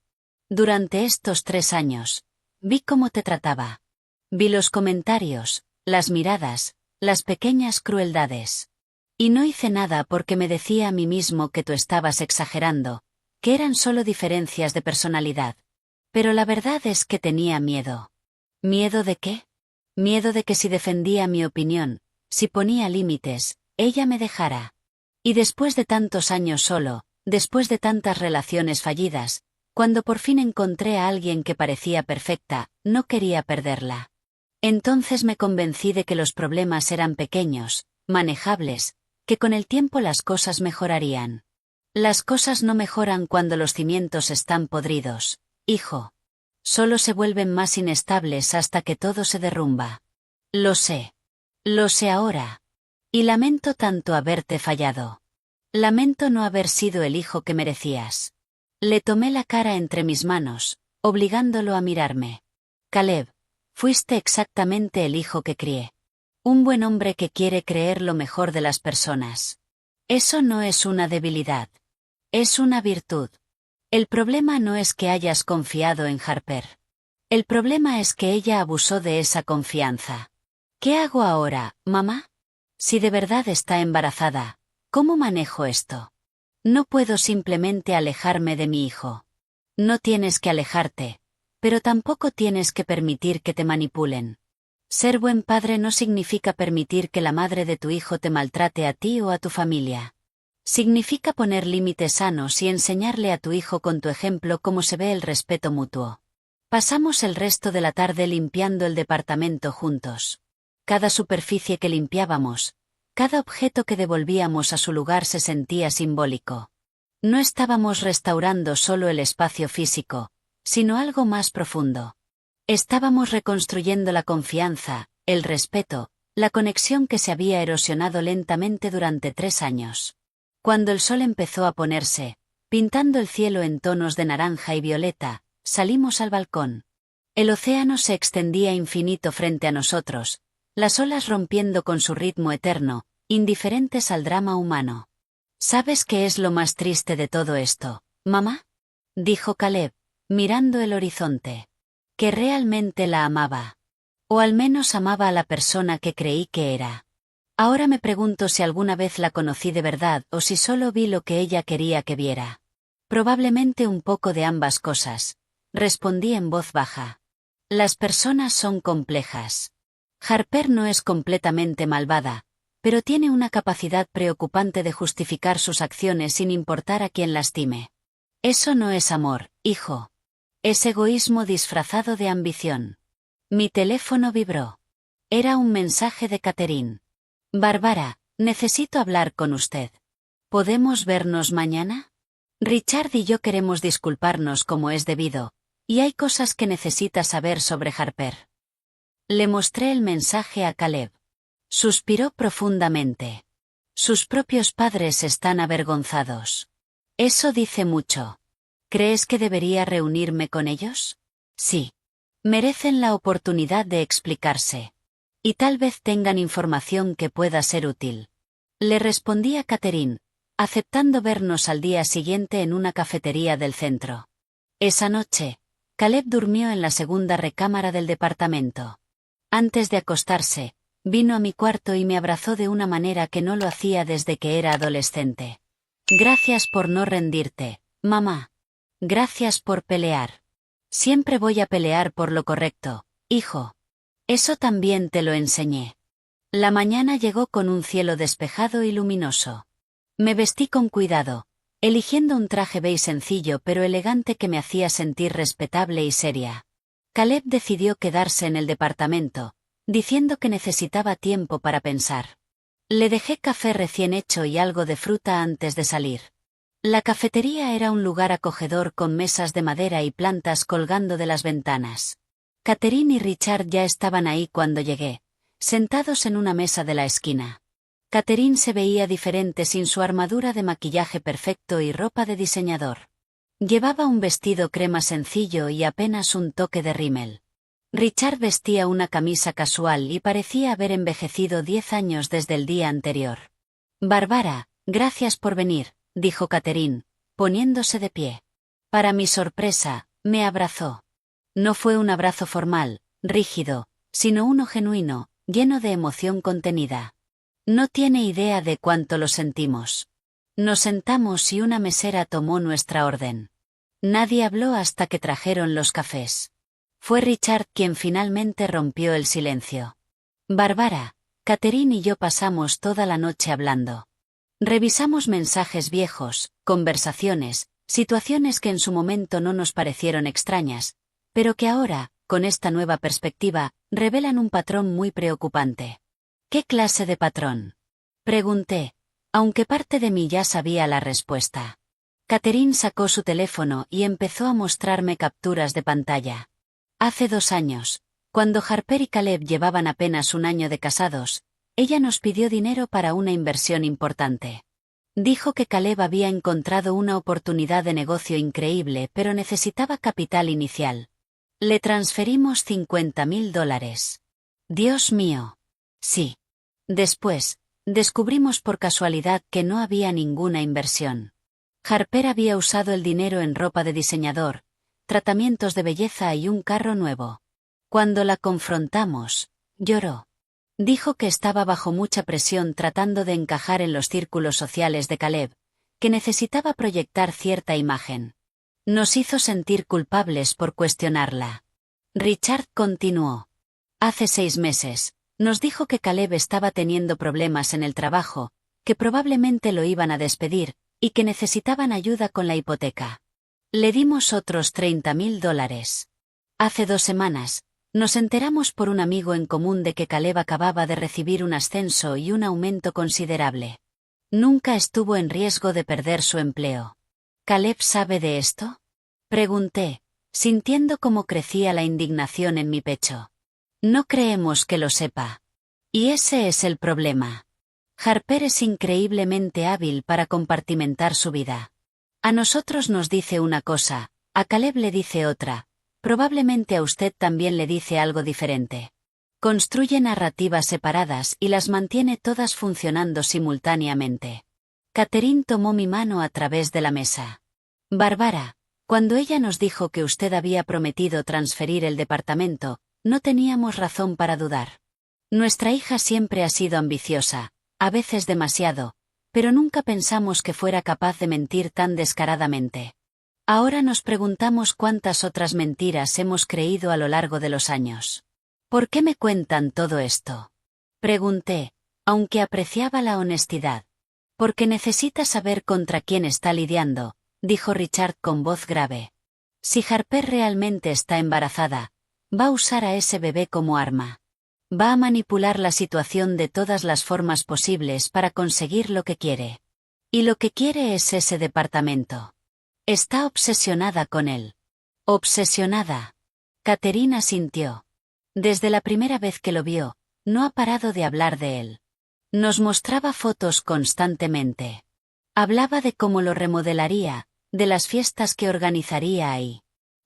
Durante estos 3 años, vi cómo te trataba. Vi los comentarios, las miradas, las pequeñas crueldades. Y no hice nada porque me decía a mí mismo que tú estabas exagerando, que eran solo diferencias de personalidad. Pero la verdad es que tenía miedo. ¿Miedo de qué? Miedo de que si defendía mi opinión, si ponía límites, ella me dejara. Y después de tantos años solo, después de tantas relaciones fallidas, cuando por fin encontré a alguien que parecía perfecta, no quería perderla. Entonces me convencí de que los problemas eran pequeños, manejables, que con el tiempo las cosas mejorarían. Las cosas no mejoran cuando los cimientos están podridos, hijo. Solo se vuelven más inestables hasta que todo se derrumba. Lo sé. Lo sé ahora. Y lamento tanto haberte fallado. Lamento no haber sido el hijo que merecías. Le tomé la cara entre mis manos, obligándolo a mirarme. Caleb, fuiste exactamente el hijo que crié. Un buen hombre que quiere creer lo mejor de las personas. Eso no es una debilidad. Es una virtud. El problema no es que hayas confiado en Harper. El problema es que ella abusó de esa confianza. ¿Qué hago ahora, mamá? Si de verdad está embarazada, ¿cómo manejo esto? No puedo simplemente alejarme de mi hijo. No tienes que alejarte, pero tampoco tienes que permitir que te manipulen. Ser buen padre no significa permitir que la madre de tu hijo te maltrate a ti o a tu familia. Significa poner límites sanos y enseñarle a tu hijo con tu ejemplo cómo se ve el respeto mutuo. Pasamos el resto de la tarde limpiando el departamento juntos. Cada superficie que limpiábamos, cada objeto que devolvíamos a su lugar se sentía simbólico. No estábamos restaurando solo el espacio físico, sino algo más profundo. Estábamos reconstruyendo la confianza, el respeto, la conexión que se había erosionado lentamente durante 3 años. Cuando el sol empezó a ponerse, pintando el cielo en tonos de naranja y violeta, salimos al balcón. El océano se extendía infinito frente a nosotros, las olas rompiendo con su ritmo eterno, indiferentes al drama humano. ¿Sabes qué es lo más triste de todo esto, mamá?, dijo Caleb, mirando el horizonte. Que realmente la amaba. O al menos amaba a la persona que creí que era. Ahora me pregunto si alguna vez la conocí de verdad o si solo vi lo que ella quería que viera. Probablemente un poco de ambas cosas, respondí en voz baja. Las personas son complejas. Harper no es completamente malvada, pero tiene una capacidad preocupante de justificar sus acciones sin importar a quién lastime. Eso no es amor, hijo. Es egoísmo disfrazado de ambición. Mi teléfono vibró. Era un mensaje de Catherine. Bárbara, necesito hablar con usted. ¿Podemos vernos mañana? Richard y yo queremos disculparnos como es debido, y hay cosas que necesita saber sobre Harper. Le mostré el mensaje a Caleb. Suspiró profundamente. Sus propios padres están avergonzados. Eso dice mucho. ¿Crees que debería reunirme con ellos? Sí. Merecen la oportunidad de explicarse. Y tal vez tengan información que pueda ser útil. Le respondí a Catherine, aceptando vernos al día siguiente en una cafetería del centro. Esa noche, Caleb durmió en la segunda recámara del departamento. Antes de acostarse, vino a mi cuarto y me abrazó de una manera que no lo hacía desde que era adolescente. Gracias por no rendirte, mamá. Gracias por pelear. Siempre voy a pelear por lo correcto, hijo. Eso también te lo enseñé. La mañana llegó con un cielo despejado y luminoso. Me vestí con cuidado, eligiendo un traje beige sencillo pero elegante que me hacía sentir respetable y seria. Caleb decidió quedarse en el departamento, diciendo que necesitaba tiempo para pensar. Le dejé café recién hecho y algo de fruta antes de salir. La cafetería era un lugar acogedor con mesas de madera y plantas colgando de las ventanas. Catherine y Richard ya estaban ahí cuando llegué, sentados en una mesa de la esquina. Catherine se veía diferente sin su armadura de maquillaje perfecto y ropa de diseñador. Llevaba un vestido crema sencillo y apenas un toque de rímel. Richard vestía una camisa casual y parecía haber envejecido 10 años desde el día anterior. Bárbara, gracias por venir, dijo Catherine, poniéndose de pie. Para mi sorpresa, me abrazó. No fue un abrazo formal, rígido, sino uno genuino, lleno de emoción contenida. No tiene idea de cuánto lo sentimos. Nos sentamos y una mesera tomó nuestra orden. Nadie habló hasta que trajeron los cafés. Fue Richard quien finalmente rompió el silencio. Bárbara, Catherine y yo pasamos toda la noche hablando. Revisamos mensajes viejos, conversaciones, situaciones que en su momento no nos parecieron extrañas, pero que ahora, con esta nueva perspectiva, revelan un patrón muy preocupante. ¿Qué clase de patrón?, pregunté, aunque parte de mí ya sabía la respuesta. Catherine sacó su teléfono y empezó a mostrarme capturas de pantalla. Hace 2 años, cuando Harper y Caleb llevaban apenas un año de casados, ella nos pidió dinero para una inversión importante. Dijo que Caleb había encontrado una oportunidad de negocio increíble pero necesitaba capital inicial. Le transferimos $50,000. Dios mío. Sí. Después, descubrimos por casualidad que no había ninguna inversión. Harper había usado el dinero en ropa de diseñador, tratamientos de belleza y un carro nuevo. Cuando la confrontamos, lloró. Dijo que estaba bajo mucha presión tratando de encajar en los círculos sociales de Caleb, que necesitaba proyectar cierta imagen. Nos hizo sentir culpables por cuestionarla. Richard continuó. Hace 6 meses, nos dijo que Caleb estaba teniendo problemas en el trabajo, que probablemente lo iban a despedir, y que necesitaban ayuda con la hipoteca. Le dimos otros $30,000. Hace 2 semanas, nos enteramos por un amigo en común de que Caleb acababa de recibir un ascenso y un aumento considerable. Nunca estuvo en riesgo de perder su empleo. ¿Caleb sabe de esto? Pregunté, sintiendo cómo crecía la indignación en mi pecho. No creemos que lo sepa. Y ese es el problema. Harper es increíblemente hábil para compartimentar su vida. A nosotros nos dice una cosa, a Caleb le dice otra, probablemente a usted también le dice algo diferente. Construye narrativas separadas y las mantiene todas funcionando simultáneamente. Catherine tomó mi mano a través de la mesa. Bárbara, cuando ella nos dijo que usted había prometido transferir el departamento, no teníamos razón para dudar. Nuestra hija siempre ha sido ambiciosa, a veces demasiado, pero nunca pensamos que fuera capaz de mentir tan descaradamente. Ahora nos preguntamos cuántas otras mentiras hemos creído a lo largo de los años. ¿Por qué me cuentan todo esto? Pregunté, aunque apreciaba la honestidad. Porque necesita saber contra quién está lidiando, dijo Richard con voz grave. Si Harper realmente está embarazada, va a usar a ese bebé como arma. Va a manipular la situación de todas las formas posibles para conseguir lo que quiere. Y lo que quiere es ese departamento. Está obsesionada con él. Obsesionada. Catherine asintió. Desde la primera vez que lo vio, no ha parado de hablar de él. Nos mostraba fotos constantemente. Hablaba de cómo lo remodelaría, de las fiestas que organizaría ahí.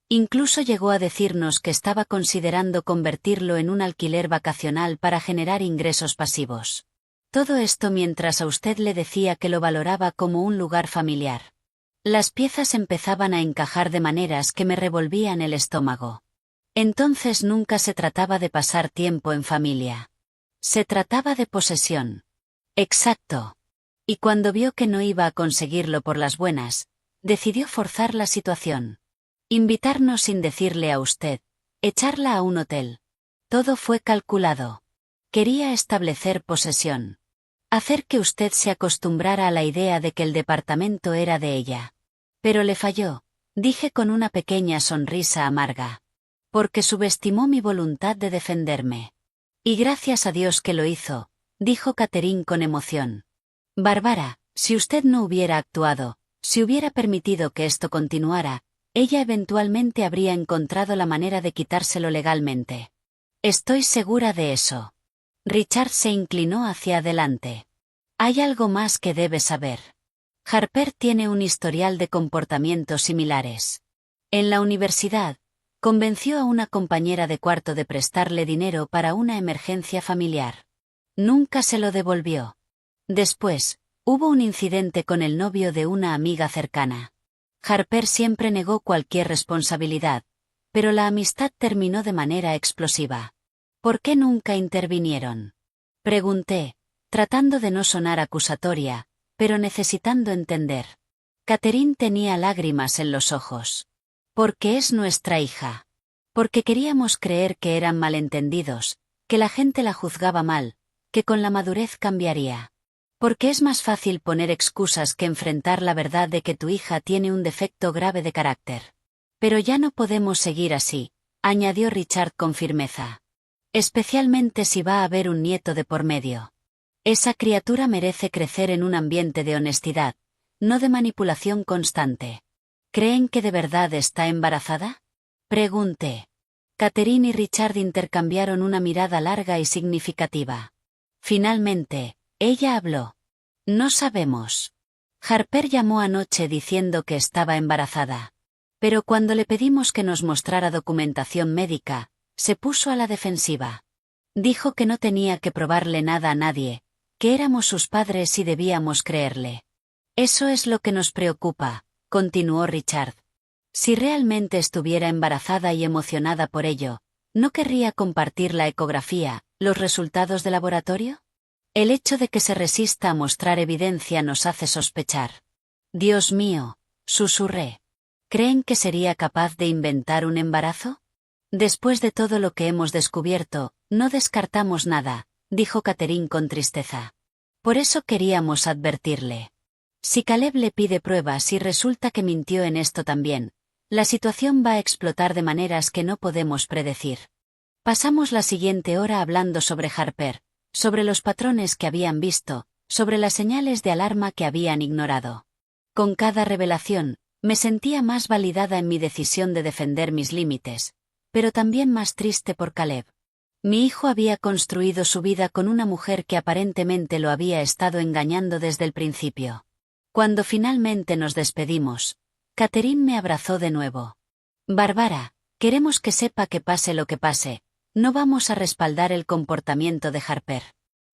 Incluso llegó a decirnos que estaba considerando convertirlo en un alquiler vacacional para generar ingresos pasivos. Todo esto mientras a usted le decía que lo valoraba como un lugar familiar. Las piezas empezaban a encajar de maneras que me revolvían el estómago. Entonces nunca se trataba de pasar tiempo en familia. Se trataba de posesión. Exacto. Y cuando vio que no iba a conseguirlo por las buenas, decidió forzar la situación. Invitarnos sin decirle a usted, echarla a un hotel. Todo fue calculado. Quería establecer posesión. Hacer que usted se acostumbrara a la idea de que el departamento era de ella. Pero le falló, dije con una pequeña sonrisa amarga. Porque subestimó mi voluntad de defenderme. Y gracias a Dios que lo hizo, dijo Catherine con emoción. Bárbara, si usted no hubiera actuado, si hubiera permitido que esto continuara, ella eventualmente habría encontrado la manera de quitárselo legalmente. Estoy segura de eso. Richard se inclinó hacia adelante. Hay algo más que debe saber. Harper tiene un historial de comportamientos similares. En la universidad, convenció a una compañera de cuarto de prestarle dinero para una emergencia familiar. Nunca se lo devolvió. Después, hubo un incidente con el novio de una amiga cercana. Harper siempre negó cualquier responsabilidad, pero la amistad terminó de manera explosiva. ¿Por qué nunca intervinieron? Pregunté, tratando de no sonar acusatoria, pero necesitando entender. Catherine tenía lágrimas en los ojos. Porque es nuestra hija. Porque queríamos creer que eran malentendidos, que la gente la juzgaba mal, que con la madurez cambiaría. Porque es más fácil poner excusas que enfrentar la verdad de que tu hija tiene un defecto grave de carácter. Pero ya no podemos seguir así, añadió Richard con firmeza. Especialmente si va a haber un nieto de por medio. Esa criatura merece crecer en un ambiente de honestidad, no de manipulación constante. ¿Creen que de verdad está embarazada? Pregunté. Catherine y Richard intercambiaron una mirada larga y significativa. Finalmente, ella habló. No sabemos. Harper llamó anoche diciendo que estaba embarazada. Pero cuando le pedimos que nos mostrara documentación médica, se puso a la defensiva. Dijo que no tenía que probarle nada a nadie, que éramos sus padres y debíamos creerle. Eso es lo que nos preocupa, continuó Richard. Si realmente estuviera embarazada y emocionada por ello, ¿no querría compartir la ecografía, los resultados de laboratorio? El hecho de que se resista a mostrar evidencia nos hace sospechar. Dios mío, susurré. ¿Creen que sería capaz de inventar un embarazo? Después de todo lo que hemos descubierto, no descartamos nada, dijo Catherine con tristeza. Por eso queríamos advertirle. Si Caleb le pide pruebas y resulta que mintió en esto también, la situación va a explotar de maneras que no podemos predecir. Pasamos la siguiente hora hablando sobre Harper, sobre los patrones que habían visto, sobre las señales de alarma que habían ignorado. Con cada revelación, me sentía más validada en mi decisión de defender mis límites, pero también más triste por Caleb. Mi hijo había construido su vida con una mujer que aparentemente lo había estado engañando desde el principio. Cuando finalmente nos despedimos, Catherine me abrazó de nuevo. Bárbara, queremos que sepa que pase lo que pase, no vamos a respaldar el comportamiento de Harper.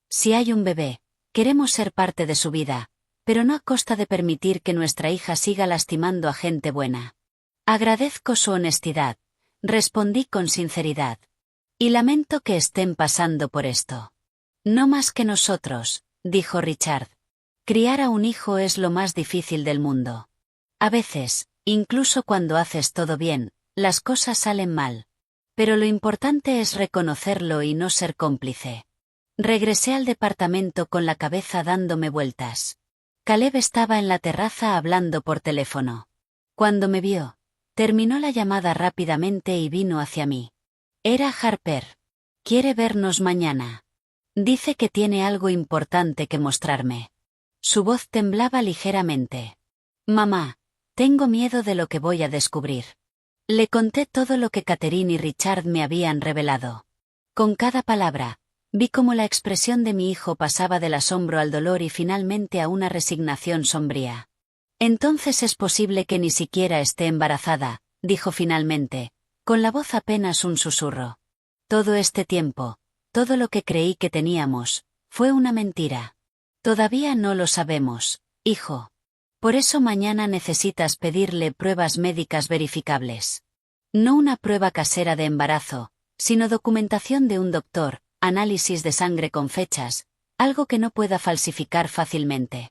Si hay un bebé, queremos ser parte de su vida, pero no a costa de permitir que nuestra hija siga lastimando a gente buena. Agradezco su honestidad, respondí con sinceridad. Y lamento que estén pasando por esto. No más que nosotros, dijo Richard. Criar a un hijo es lo más difícil del mundo. A veces, incluso cuando haces todo bien, las cosas salen mal. Pero lo importante es reconocerlo y no ser cómplice. Regresé al departamento con la cabeza dándome vueltas. Caleb estaba en la terraza hablando por teléfono. Cuando me vio, terminó la llamada rápidamente y vino hacia mí. Era Harper. Quiere vernos mañana. Dice que tiene algo importante que mostrarme. Su voz temblaba ligeramente. Mamá, tengo miedo de lo que voy a descubrir. Le conté todo lo que Catherine y Richard me habían revelado. Con cada palabra, vi cómo la expresión de mi hijo pasaba del asombro al dolor y finalmente a una resignación sombría. Entonces es posible que ni siquiera esté embarazada, dijo finalmente, con la voz apenas un susurro. Todo este tiempo, todo lo que creí que teníamos, fue una mentira. Todavía no lo sabemos, hijo. Por eso mañana necesitas pedirle pruebas médicas verificables. No una prueba casera de embarazo, sino documentación de un doctor, análisis de sangre con fechas, algo que no pueda falsificar fácilmente.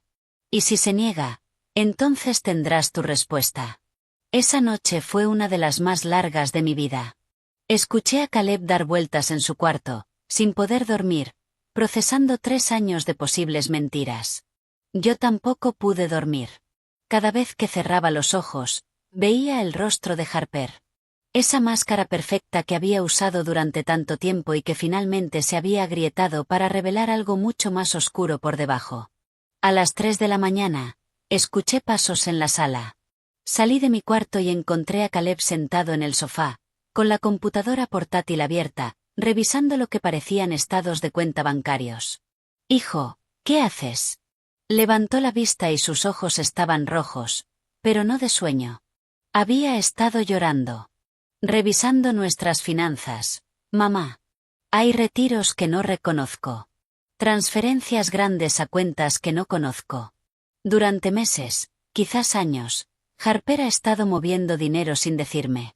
Y si se niega, entonces tendrás tu respuesta. Esa noche fue una de las más largas de mi vida. Escuché a Caleb dar vueltas en su cuarto, sin poder dormir, procesando 3 años de posibles mentiras. Yo tampoco pude dormir. Cada vez que cerraba los ojos, veía el rostro de Harper. Esa máscara perfecta que había usado durante tanto tiempo y que finalmente se había agrietado para revelar algo mucho más oscuro por debajo. A las 3 de la mañana, escuché pasos en la sala. Salí de mi cuarto y encontré a Caleb sentado en el sofá, con la computadora portátil abierta, revisando lo que parecían estados de cuenta bancarios. Hijo, ¿qué haces? Levantó la vista y sus ojos estaban rojos, pero no de sueño. Había estado llorando. Revisando nuestras finanzas, mamá. Hay retiros que no reconozco. Transferencias grandes a cuentas que no conozco. Durante meses, quizás años, Harper ha estado moviendo dinero sin decirme.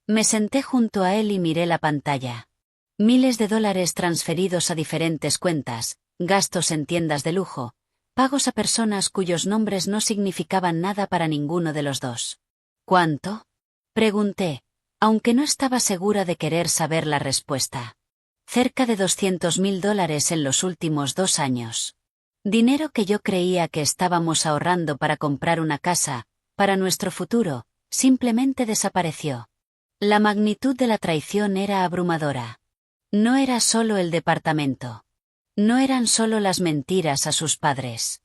Me senté junto a él y miré la pantalla. Miles de dólares transferidos a diferentes cuentas, gastos en tiendas de lujo, pagos a personas cuyos nombres no significaban nada para ninguno de los dos. ¿Cuánto? Pregunté, aunque no estaba segura de querer saber la respuesta. Cerca de $200,000 en los últimos 2 años. Dinero que yo creía que estábamos ahorrando para comprar una casa, para nuestro futuro, simplemente desapareció. La magnitud de la traición era abrumadora. No era solo el departamento. No eran solo las mentiras a sus padres.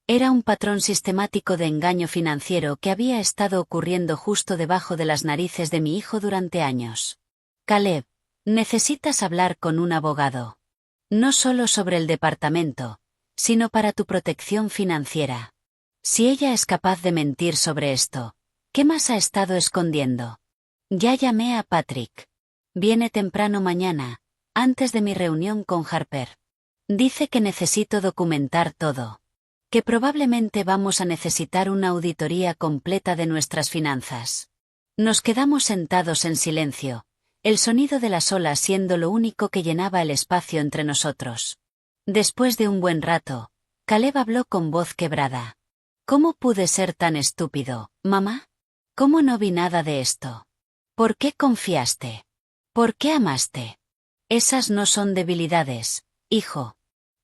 Era un patrón sistemático de engaño financiero que había estado ocurriendo justo debajo de las narices de mi hijo durante años. Caleb, necesitas hablar con un abogado. No solo sobre el departamento, sino para tu protección financiera. Si ella es capaz de mentir sobre esto, ¿qué más ha estado escondiendo? Ya llamé a Patrick. Viene temprano mañana, antes de mi reunión con Harper. Dice que necesito documentar todo. Que probablemente vamos a necesitar una auditoría completa de nuestras finanzas. Nos quedamos sentados en silencio, el sonido de las olas siendo lo único que llenaba el espacio entre nosotros. Después de un buen rato, Caleb habló con voz quebrada. ¿Cómo pude ser tan estúpido, mamá? ¿Cómo no vi nada de esto? ¿Por qué confiaste? ¿Por qué amaste? Esas no son debilidades, hijo.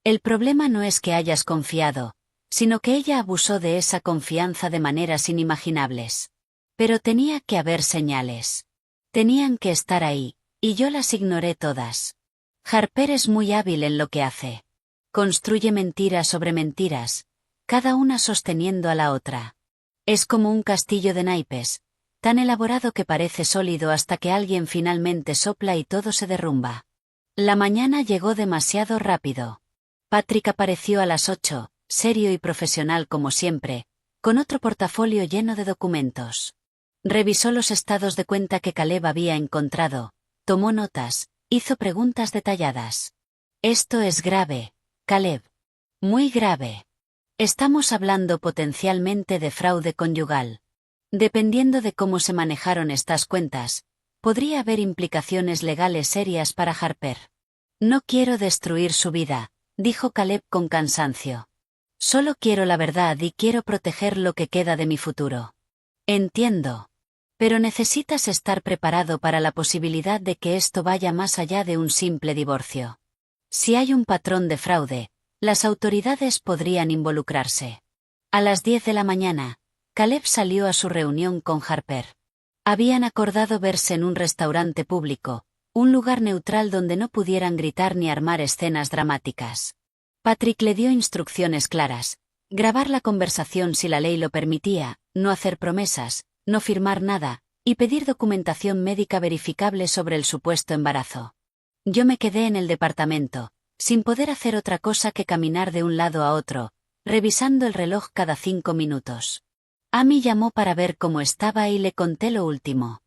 El problema no es que hayas confiado, sino que ella abusó de esa confianza de maneras inimaginables. Pero tenía que haber señales. Tenían que estar ahí, y yo las ignoré todas. Harper es muy hábil en lo que hace. Construye mentiras sobre mentiras, cada una sosteniendo a la otra. Es como un castillo de naipes, tan elaborado que parece sólido hasta que alguien finalmente sopla y todo se derrumba. La mañana llegó demasiado rápido. Patrick apareció a las 8, serio y profesional como siempre, con otro portafolio lleno de documentos. Revisó los estados de cuenta que Caleb había encontrado, tomó notas, hizo preguntas detalladas. Esto es grave, Caleb. Muy grave. Estamos hablando potencialmente de fraude conyugal. Dependiendo de cómo se manejaron estas cuentas, podría haber implicaciones legales serias para Harper. No quiero destruir su vida, dijo Caleb con cansancio. Solo quiero la verdad y quiero proteger lo que queda de mi futuro. Entiendo. Pero necesitas estar preparado para la posibilidad de que esto vaya más allá de un simple divorcio. Si hay un patrón de fraude, las autoridades podrían involucrarse. A las 10 de la mañana, Caleb salió a su reunión con Harper. Habían acordado verse en un restaurante público, un lugar neutral donde no pudieran gritar ni armar escenas dramáticas. Patrick le dio instrucciones claras: grabar la conversación si la ley lo permitía, no hacer promesas, no firmar nada, y pedir documentación médica verificable sobre el supuesto embarazo. Yo me quedé en el departamento, sin poder hacer otra cosa que caminar de un lado a otro, revisando el reloj cada 5 minutos. Amy llamó para ver cómo estaba y le conté lo último.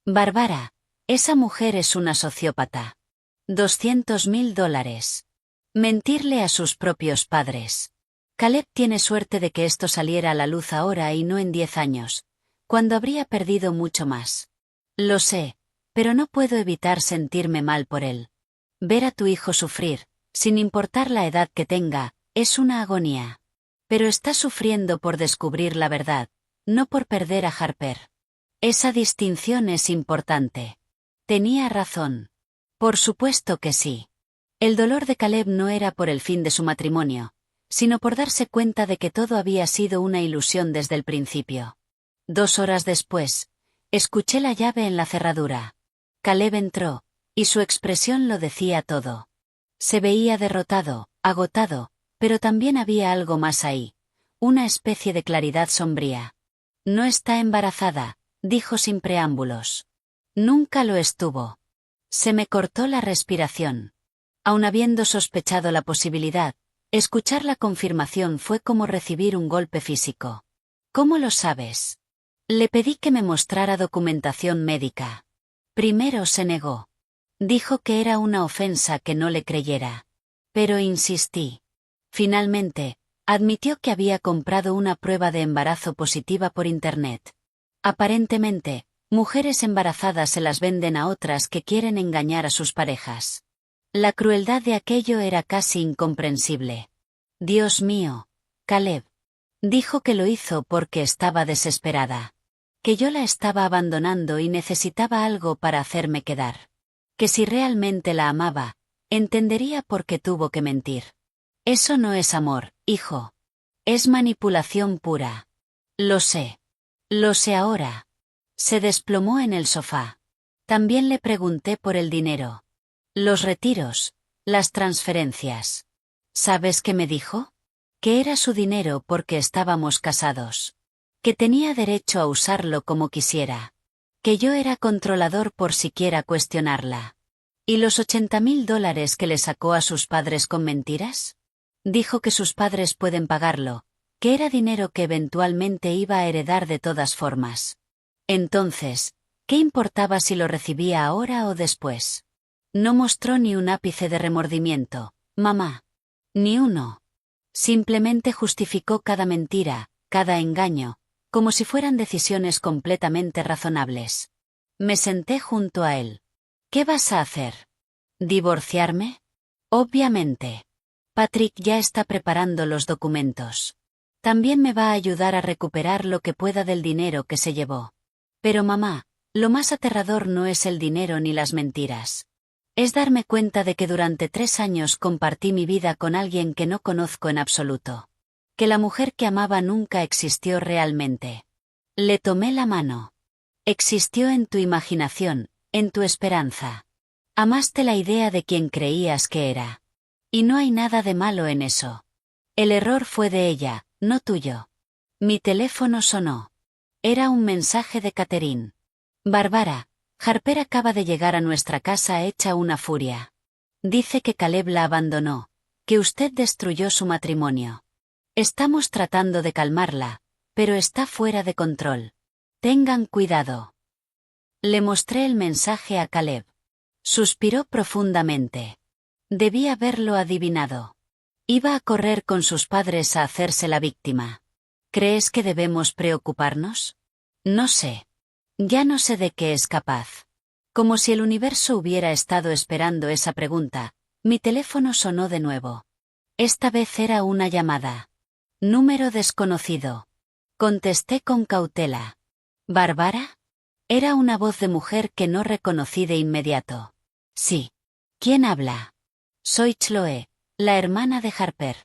Bárbara, esa mujer es una sociópata. $200.000. Mentirle a sus propios padres. Caleb tiene suerte de que esto saliera a la luz ahora y no en 10 años, cuando habría perdido mucho más. Lo sé, pero no puedo evitar sentirme mal por él. Ver a tu hijo sufrir, sin importar la edad que tenga, es una agonía. Pero está sufriendo por descubrir la verdad, no por perder a Harper. Esa distinción es importante. Tenía razón. Por supuesto que sí. El dolor de Caleb no era por el fin de su matrimonio, sino por darse cuenta de que todo había sido una ilusión desde el principio. 2 horas después, escuché la llave en la cerradura. Caleb entró, y su expresión lo decía todo. Se veía derrotado, agotado, pero también había algo más ahí, una especie de claridad sombría. No está embarazada, dijo sin preámbulos. Nunca lo estuvo. Se me cortó la respiración. Aun habiendo sospechado la posibilidad, escuchar la confirmación fue como recibir un golpe físico. ¿Cómo lo sabes? Le pedí que me mostrara documentación médica. Primero se negó. Dijo que era una ofensa que no le creyera. Pero insistí. Finalmente, admitió que había comprado una prueba de embarazo positiva por Internet. Aparentemente, mujeres embarazadas se las venden a otras que quieren engañar a sus parejas. La crueldad de aquello era casi incomprensible. Dios mío, Caleb. Dijo que lo hizo porque estaba desesperada. Que yo la estaba abandonando y necesitaba algo para hacerme quedar. Que si realmente la amaba, entendería por qué tuvo que mentir. Eso no es amor, hijo. Es manipulación pura. Lo sé. Lo sé ahora. Se desplomó en el sofá. También le pregunté por el dinero. Los retiros, las transferencias. ¿Sabes qué me dijo? Que era su dinero porque estábamos casados. Que tenía derecho a usarlo como quisiera. Que yo era controlador por siquiera cuestionarla. ¿Y los $80.000 que le sacó a sus padres con mentiras? Dijo que sus padres pueden pagarlo, que era dinero que eventualmente iba a heredar de todas formas. Entonces, ¿qué importaba si lo recibía ahora o después? No mostró ni un ápice de remordimiento, mamá. Ni uno. Simplemente justificó cada mentira, cada engaño, como si fueran decisiones completamente razonables. Me senté junto a él. ¿Qué vas a hacer? ¿Divorciarme? Obviamente. Patrick ya está preparando los documentos. También me va a ayudar a recuperar lo que pueda del dinero que se llevó. Pero mamá, lo más aterrador no es el dinero ni las mentiras. Es darme cuenta de que durante 3 años compartí mi vida con alguien que no conozco en absoluto. Que la mujer que amaba nunca existió realmente. Le tomé la mano. Existió en tu imaginación, en tu esperanza. Amaste la idea de quien creías que era. Y no hay nada de malo en eso. El error fue de ella, no tuyo. Mi teléfono sonó. Era un mensaje de Catherine. Bárbara, Harper acaba de llegar a nuestra casa hecha una furia. Dice que Caleb la abandonó, que usted destruyó su matrimonio. Estamos tratando de calmarla, pero está fuera de control. Tengan cuidado. Le mostré el mensaje a Caleb. Suspiró profundamente. Debía haberlo adivinado. Iba a correr con sus padres a hacerse la víctima. ¿Crees que debemos preocuparnos? No sé. Ya no sé de qué es capaz. Como si el universo hubiera estado esperando esa pregunta, mi teléfono sonó de nuevo. Esta vez era una llamada. Número desconocido. Contesté con cautela. ¿Bárbara? Era una voz de mujer que no reconocí de inmediato. Sí. ¿Quién habla? Soy Chloe, la hermana de Harper.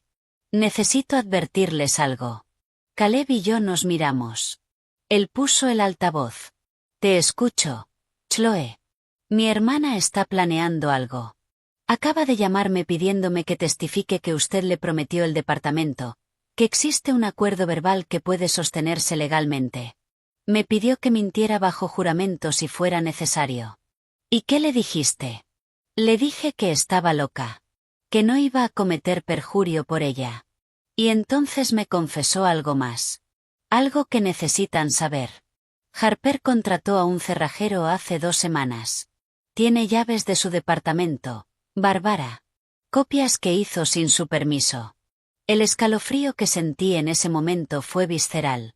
Necesito advertirles algo. Caleb y yo nos miramos. Él puso el altavoz. Te escucho, Chloe. Mi hermana está planeando algo. Acaba de llamarme pidiéndome que testifique que usted le prometió el departamento, que existe un acuerdo verbal que puede sostenerse legalmente. Me pidió que mintiera bajo juramento si fuera necesario. ¿Y qué le dijiste? Le dije que estaba loca. Que no iba a cometer perjurio por ella. Y entonces me confesó algo más. Algo que necesitan saber. Harper contrató a un cerrajero hace 2 semanas. Tiene llaves de su departamento, Bárbara. Copias que hizo sin su permiso. El escalofrío que sentí en ese momento fue visceral.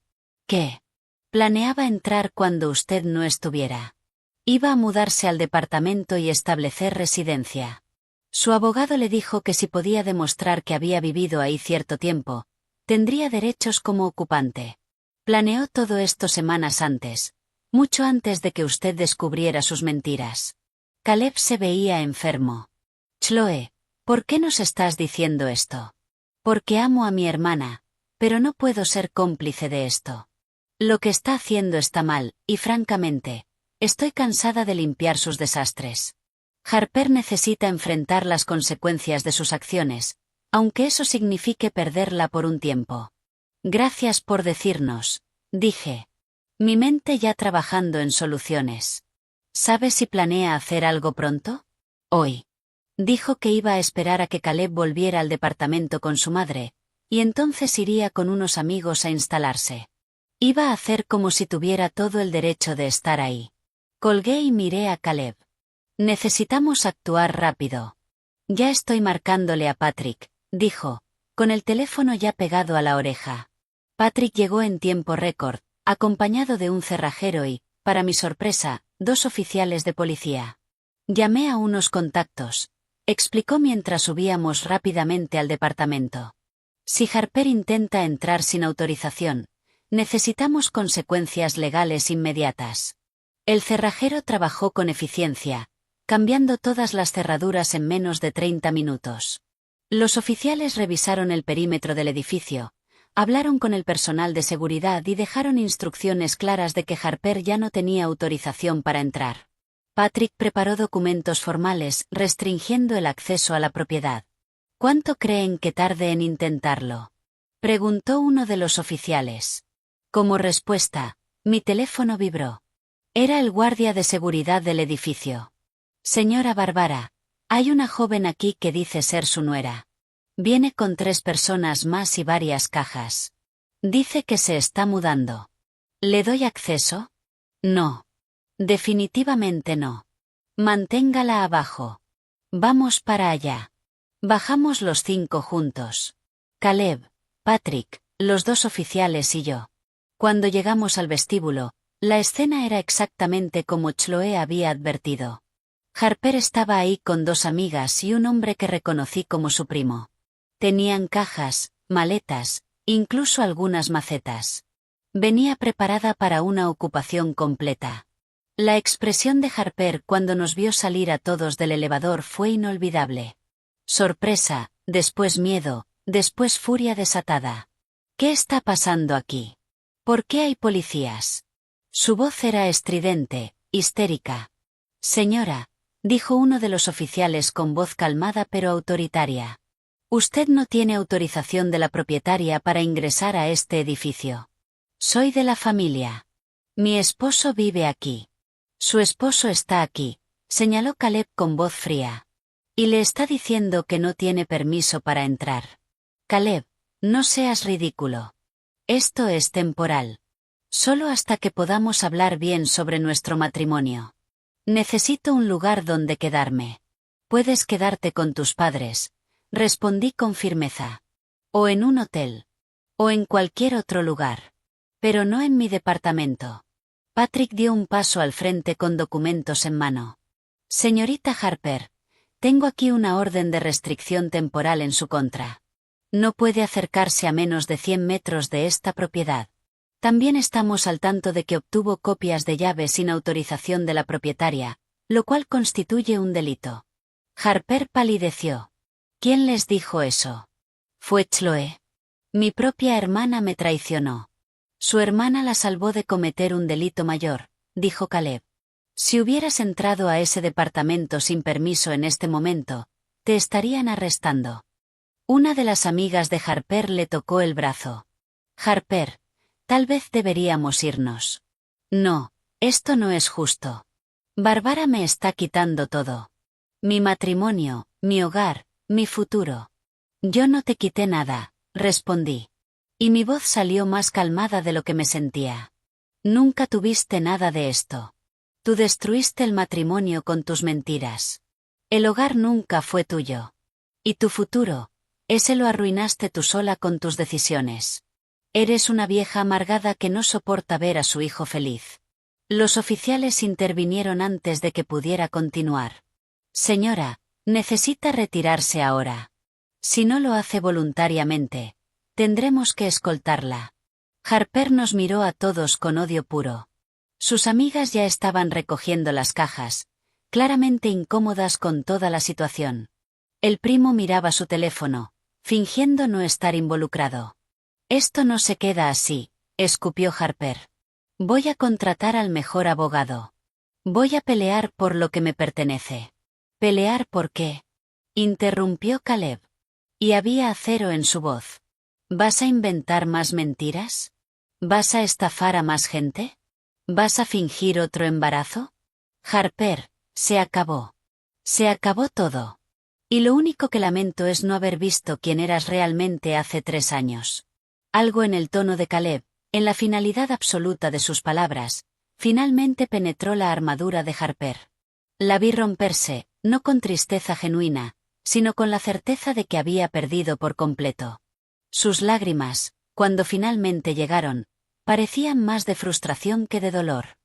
¿Qué? Planeaba entrar cuando usted no estuviera. Iba a mudarse al departamento y establecer residencia. Su abogado le dijo que si podía demostrar que había vivido ahí cierto tiempo, tendría derechos como ocupante. Planeó todo esto semanas antes, mucho antes de que usted descubriera sus mentiras. Caleb se veía enfermo. Chloe, ¿por qué nos estás diciendo esto? Porque amo a mi hermana, pero no puedo ser cómplice de esto. Lo que está haciendo está mal, y francamente, estoy cansada de limpiar sus desastres. Harper necesita enfrentar las consecuencias de sus acciones, aunque eso signifique perderla por un tiempo. Gracias por decirnos, dije. Mi mente ya trabajando en soluciones. ¿Sabe si planea hacer algo pronto? Hoy. Dijo que iba a esperar a que Caleb volviera al departamento con su madre, y entonces iría con unos amigos a instalarse. Iba a hacer como si tuviera todo el derecho de estar ahí. Colgué y miré a Caleb. Necesitamos actuar rápido. Ya estoy marcándole a Patrick, dijo, con el teléfono ya pegado a la oreja. Patrick llegó en tiempo récord, acompañado de un cerrajero y, para mi sorpresa, 2 oficiales de policía. Llamé a unos contactos, explicó mientras subíamos rápidamente al departamento. Si Harper intenta entrar sin autorización, necesitamos consecuencias legales inmediatas. El cerrajero trabajó con eficiencia, cambiando todas las cerraduras en menos de 30 minutos. Los oficiales revisaron el perímetro del edificio, hablaron con el personal de seguridad y dejaron instrucciones claras de que Harper ya no tenía autorización para entrar. Patrick preparó documentos formales restringiendo el acceso a la propiedad. ¿Cuánto creen que tarde en intentarlo? Preguntó uno de los oficiales. Como respuesta, mi teléfono vibró. Era el guardia de seguridad del edificio. Señora Bárbara, hay una joven aquí que dice ser su nuera. Viene con 3 personas más y varias cajas. Dice que se está mudando. ¿Le doy acceso? No. Definitivamente no. Manténgala abajo. Vamos para allá. Bajamos los 5 juntos. Caleb, Patrick, los 2 oficiales y yo. Cuando llegamos al vestíbulo, la escena era exactamente como Chloe había advertido. Harper estaba ahí con 2 amigas y un hombre que reconocí como su primo. Tenían cajas, maletas, incluso algunas macetas. Venía preparada para una ocupación completa. La expresión de Harper cuando nos vio salir a todos del elevador fue inolvidable. Sorpresa, después miedo, después furia desatada. ¿Qué está pasando aquí? ¿Por qué hay policías? Su voz era estridente, histérica. Señora, dijo uno de los oficiales con voz calmada pero autoritaria. Usted no tiene autorización de la propietaria para ingresar a este edificio. Soy de la familia. Mi esposo vive aquí. Su esposo está aquí, señaló Caleb con voz fría. Y le está diciendo que no tiene permiso para entrar. Caleb, no seas ridículo. Esto es temporal. Solo hasta que podamos hablar bien sobre nuestro matrimonio. Necesito un lugar donde quedarme. Puedes quedarte con tus padres, respondí con firmeza. O en un hotel. O en cualquier otro lugar. Pero no en mi departamento. Patrick dio un paso al frente con documentos en mano. Señorita Harper, tengo aquí una orden de restricción temporal en su contra. No puede acercarse a menos de 100 metros de esta propiedad. También estamos al tanto de que obtuvo copias de llaves sin autorización de la propietaria, lo cual constituye un delito. Harper palideció. ¿Quién les dijo eso? Fue Chloe. Mi propia hermana me traicionó. Su hermana la salvó de cometer un delito mayor, dijo Caleb. Si hubieras entrado a ese departamento sin permiso en este momento, te estarían arrestando. Una de las amigas de Harper le tocó el brazo. Harper, tal vez deberíamos irnos. No, esto no es justo. Bárbara me está quitando todo. Mi matrimonio, mi hogar, mi futuro. Yo no te quité nada, respondí. Y mi voz salió más calmada de lo que me sentía. Nunca tuviste nada de esto. Tú destruiste el matrimonio con tus mentiras. El hogar nunca fue tuyo. Y tu futuro, ese lo arruinaste tú sola con tus decisiones. Eres una vieja amargada que no soporta ver a su hijo feliz. Los oficiales intervinieron antes de que pudiera continuar. Señora, necesita retirarse ahora. Si no lo hace voluntariamente, tendremos que escoltarla. Harper nos miró a todos con odio puro. Sus amigas ya estaban recogiendo las cajas, claramente incómodas con toda la situación. El primo miraba su teléfono, fingiendo no estar involucrado. Esto no se queda así, escupió Harper. Voy a contratar al mejor abogado. Voy a pelear por lo que me pertenece. ¿Pelear por qué? Interrumpió Caleb. Y había acero en su voz. ¿Vas a inventar más mentiras? ¿Vas a estafar a más gente? ¿Vas a fingir otro embarazo? Harper, se acabó. Se acabó todo. Y lo único que lamento es no haber visto quién eras realmente hace 3 años. Algo en el tono de Caleb, en la finalidad absoluta de sus palabras, finalmente penetró la armadura de Harper. La vi romperse, no con tristeza genuina, sino con la certeza de que había perdido por completo. Sus lágrimas, cuando finalmente llegaron, parecían más de frustración que de dolor.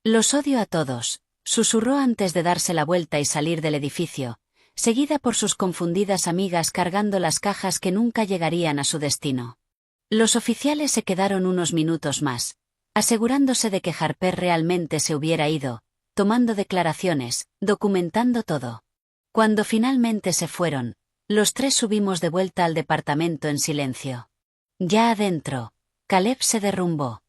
Los odio a todos, susurró antes de darse la vuelta y salir del edificio, seguida por sus confundidas amigas cargando las cajas que nunca llegarían a su destino. Los oficiales se quedaron unos minutos más, asegurándose de que Harper realmente se hubiera ido, tomando declaraciones, documentando todo. Cuando finalmente se fueron, los 3 subimos de vuelta al departamento en silencio. Ya adentro, Caleb se derrumbó.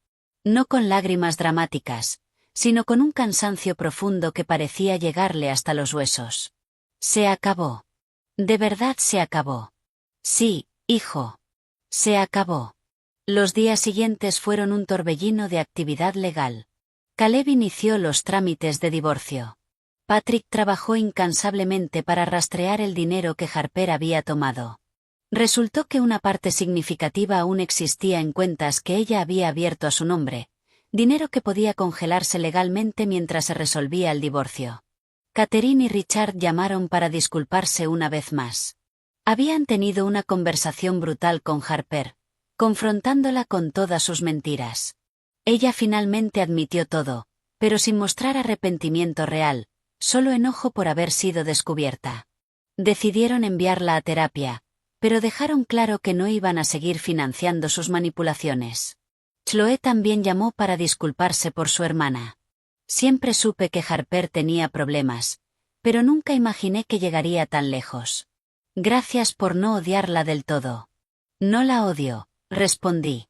No con lágrimas dramáticas, sino con un cansancio profundo que parecía llegarle hasta los huesos. Se acabó. De verdad se acabó. Sí, hijo. Se acabó. Los días siguientes fueron un torbellino de actividad legal. Caleb inició los trámites de divorcio. Patrick trabajó incansablemente para rastrear el dinero que Harper había tomado. Resultó que una parte significativa aún existía en cuentas que ella había abierto a su nombre, dinero que podía congelarse legalmente mientras se resolvía el divorcio. Catherine y Richard llamaron para disculparse una vez más. Habían tenido una conversación brutal con Harper, confrontándola con todas sus mentiras. Ella finalmente admitió todo, pero sin mostrar arrepentimiento real, solo enojo por haber sido descubierta. Decidieron enviarla a terapia, pero dejaron claro que no iban a seguir financiando sus manipulaciones. Chloe también llamó para disculparse por su hermana. Siempre supe que Harper tenía problemas, pero nunca imaginé que llegaría tan lejos. Gracias por no odiarla del todo. No la odio, respondí.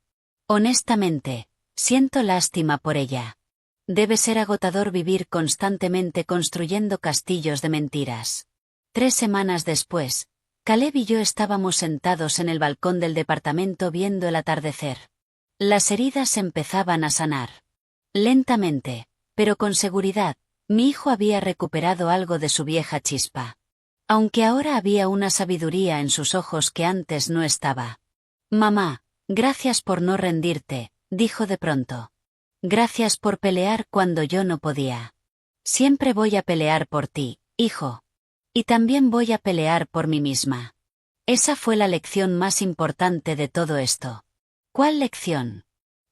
Honestamente, siento lástima por ella. Debe ser agotador vivir constantemente construyendo castillos de mentiras. 3 semanas después, Caleb y yo estábamos sentados en el balcón del departamento viendo el atardecer. Las heridas empezaban a sanar. Lentamente, pero con seguridad, mi hijo había recuperado algo de su vieja chispa. Aunque ahora había una sabiduría en sus ojos que antes no estaba. Mamá, gracias por no rendirte, dijo de pronto. Gracias por pelear cuando yo no podía. Siempre voy a pelear por ti, hijo. Y también voy a pelear por mí misma. Esa fue la lección más importante de todo esto. ¿Cuál lección?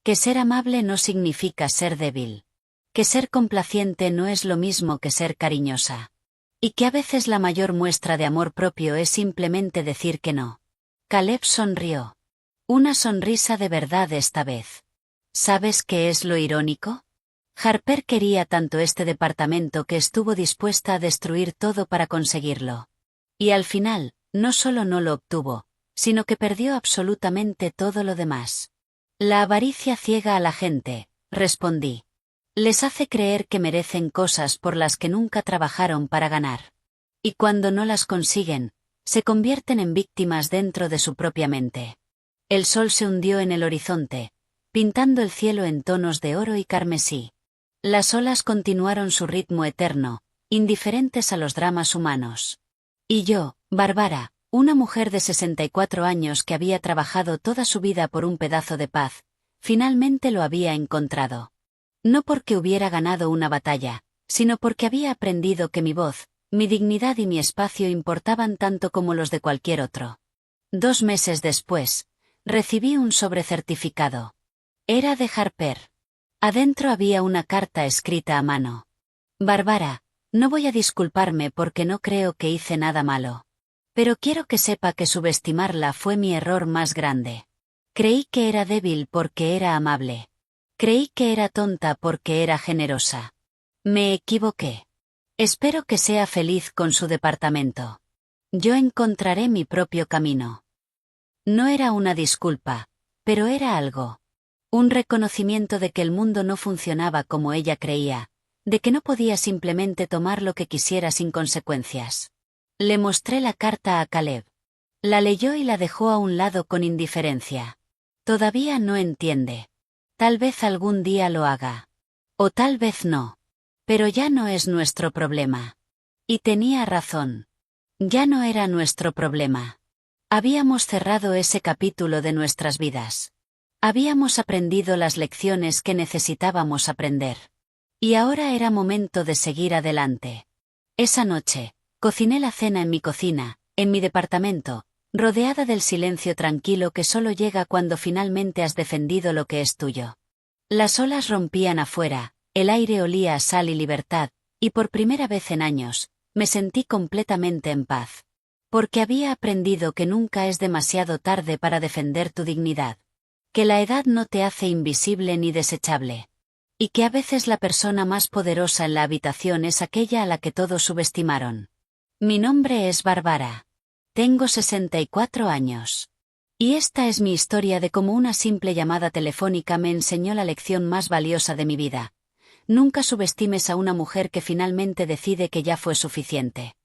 Que ser amable no significa ser débil. Que ser complaciente no es lo mismo que ser cariñosa. Y que a veces la mayor muestra de amor propio es simplemente decir que no. Caleb sonrió. Una sonrisa de verdad esta vez. ¿Sabes qué es lo irónico? Harper quería tanto este departamento que estuvo dispuesta a destruir todo para conseguirlo. Y al final, no solo no lo obtuvo, sino que perdió absolutamente todo lo demás. La avaricia ciega a la gente, respondí. Les hace creer que merecen cosas por las que nunca trabajaron para ganar. Y cuando no las consiguen, se convierten en víctimas dentro de su propia mente. El sol se hundió en el horizonte, pintando el cielo en tonos de oro y carmesí. Las olas continuaron su ritmo eterno, indiferentes a los dramas humanos. Y yo, Bárbara, una mujer de 64 años que había trabajado toda su vida por un pedazo de paz, finalmente lo había encontrado. No porque hubiera ganado una batalla, sino porque había aprendido que mi voz, mi dignidad y mi espacio importaban tanto como los de cualquier otro. 2 meses después, recibí un sobrecertificado. Era de Harper. Adentro había una carta escrita a mano. Bárbara, no voy a disculparme porque no creo que hice nada malo. Pero quiero que sepa que subestimarla fue mi error más grande. Creí que era débil porque era amable. Creí que era tonta porque era generosa. Me equivoqué. Espero que sea feliz con su departamento. Yo encontraré mi propio camino. No era una disculpa, pero era algo. Un reconocimiento de que el mundo no funcionaba como ella creía, de que no podía simplemente tomar lo que quisiera sin consecuencias. Le mostré la carta a Caleb. La leyó y la dejó a un lado con indiferencia. Todavía no entiende. Tal vez algún día lo haga. O tal vez no. Pero ya no es nuestro problema. Y tenía razón. Ya no era nuestro problema. Habíamos cerrado ese capítulo de nuestras vidas. Habíamos aprendido las lecciones que necesitábamos aprender. Y ahora era momento de seguir adelante. Esa noche, cociné la cena en mi cocina, en mi departamento, rodeada del silencio tranquilo que solo llega cuando finalmente has defendido lo que es tuyo. Las olas rompían afuera, el aire olía a sal y libertad, y por primera vez en años, me sentí completamente en paz. Porque había aprendido que nunca es demasiado tarde para defender tu dignidad. Que la edad no te hace invisible ni desechable. Y que a veces la persona más poderosa en la habitación es aquella a la que todos subestimaron. Mi nombre es Bárbara. Tengo 64 años. Y esta es mi historia de cómo una simple llamada telefónica me enseñó la lección más valiosa de mi vida. Nunca subestimes a una mujer que finalmente decide que ya fue suficiente.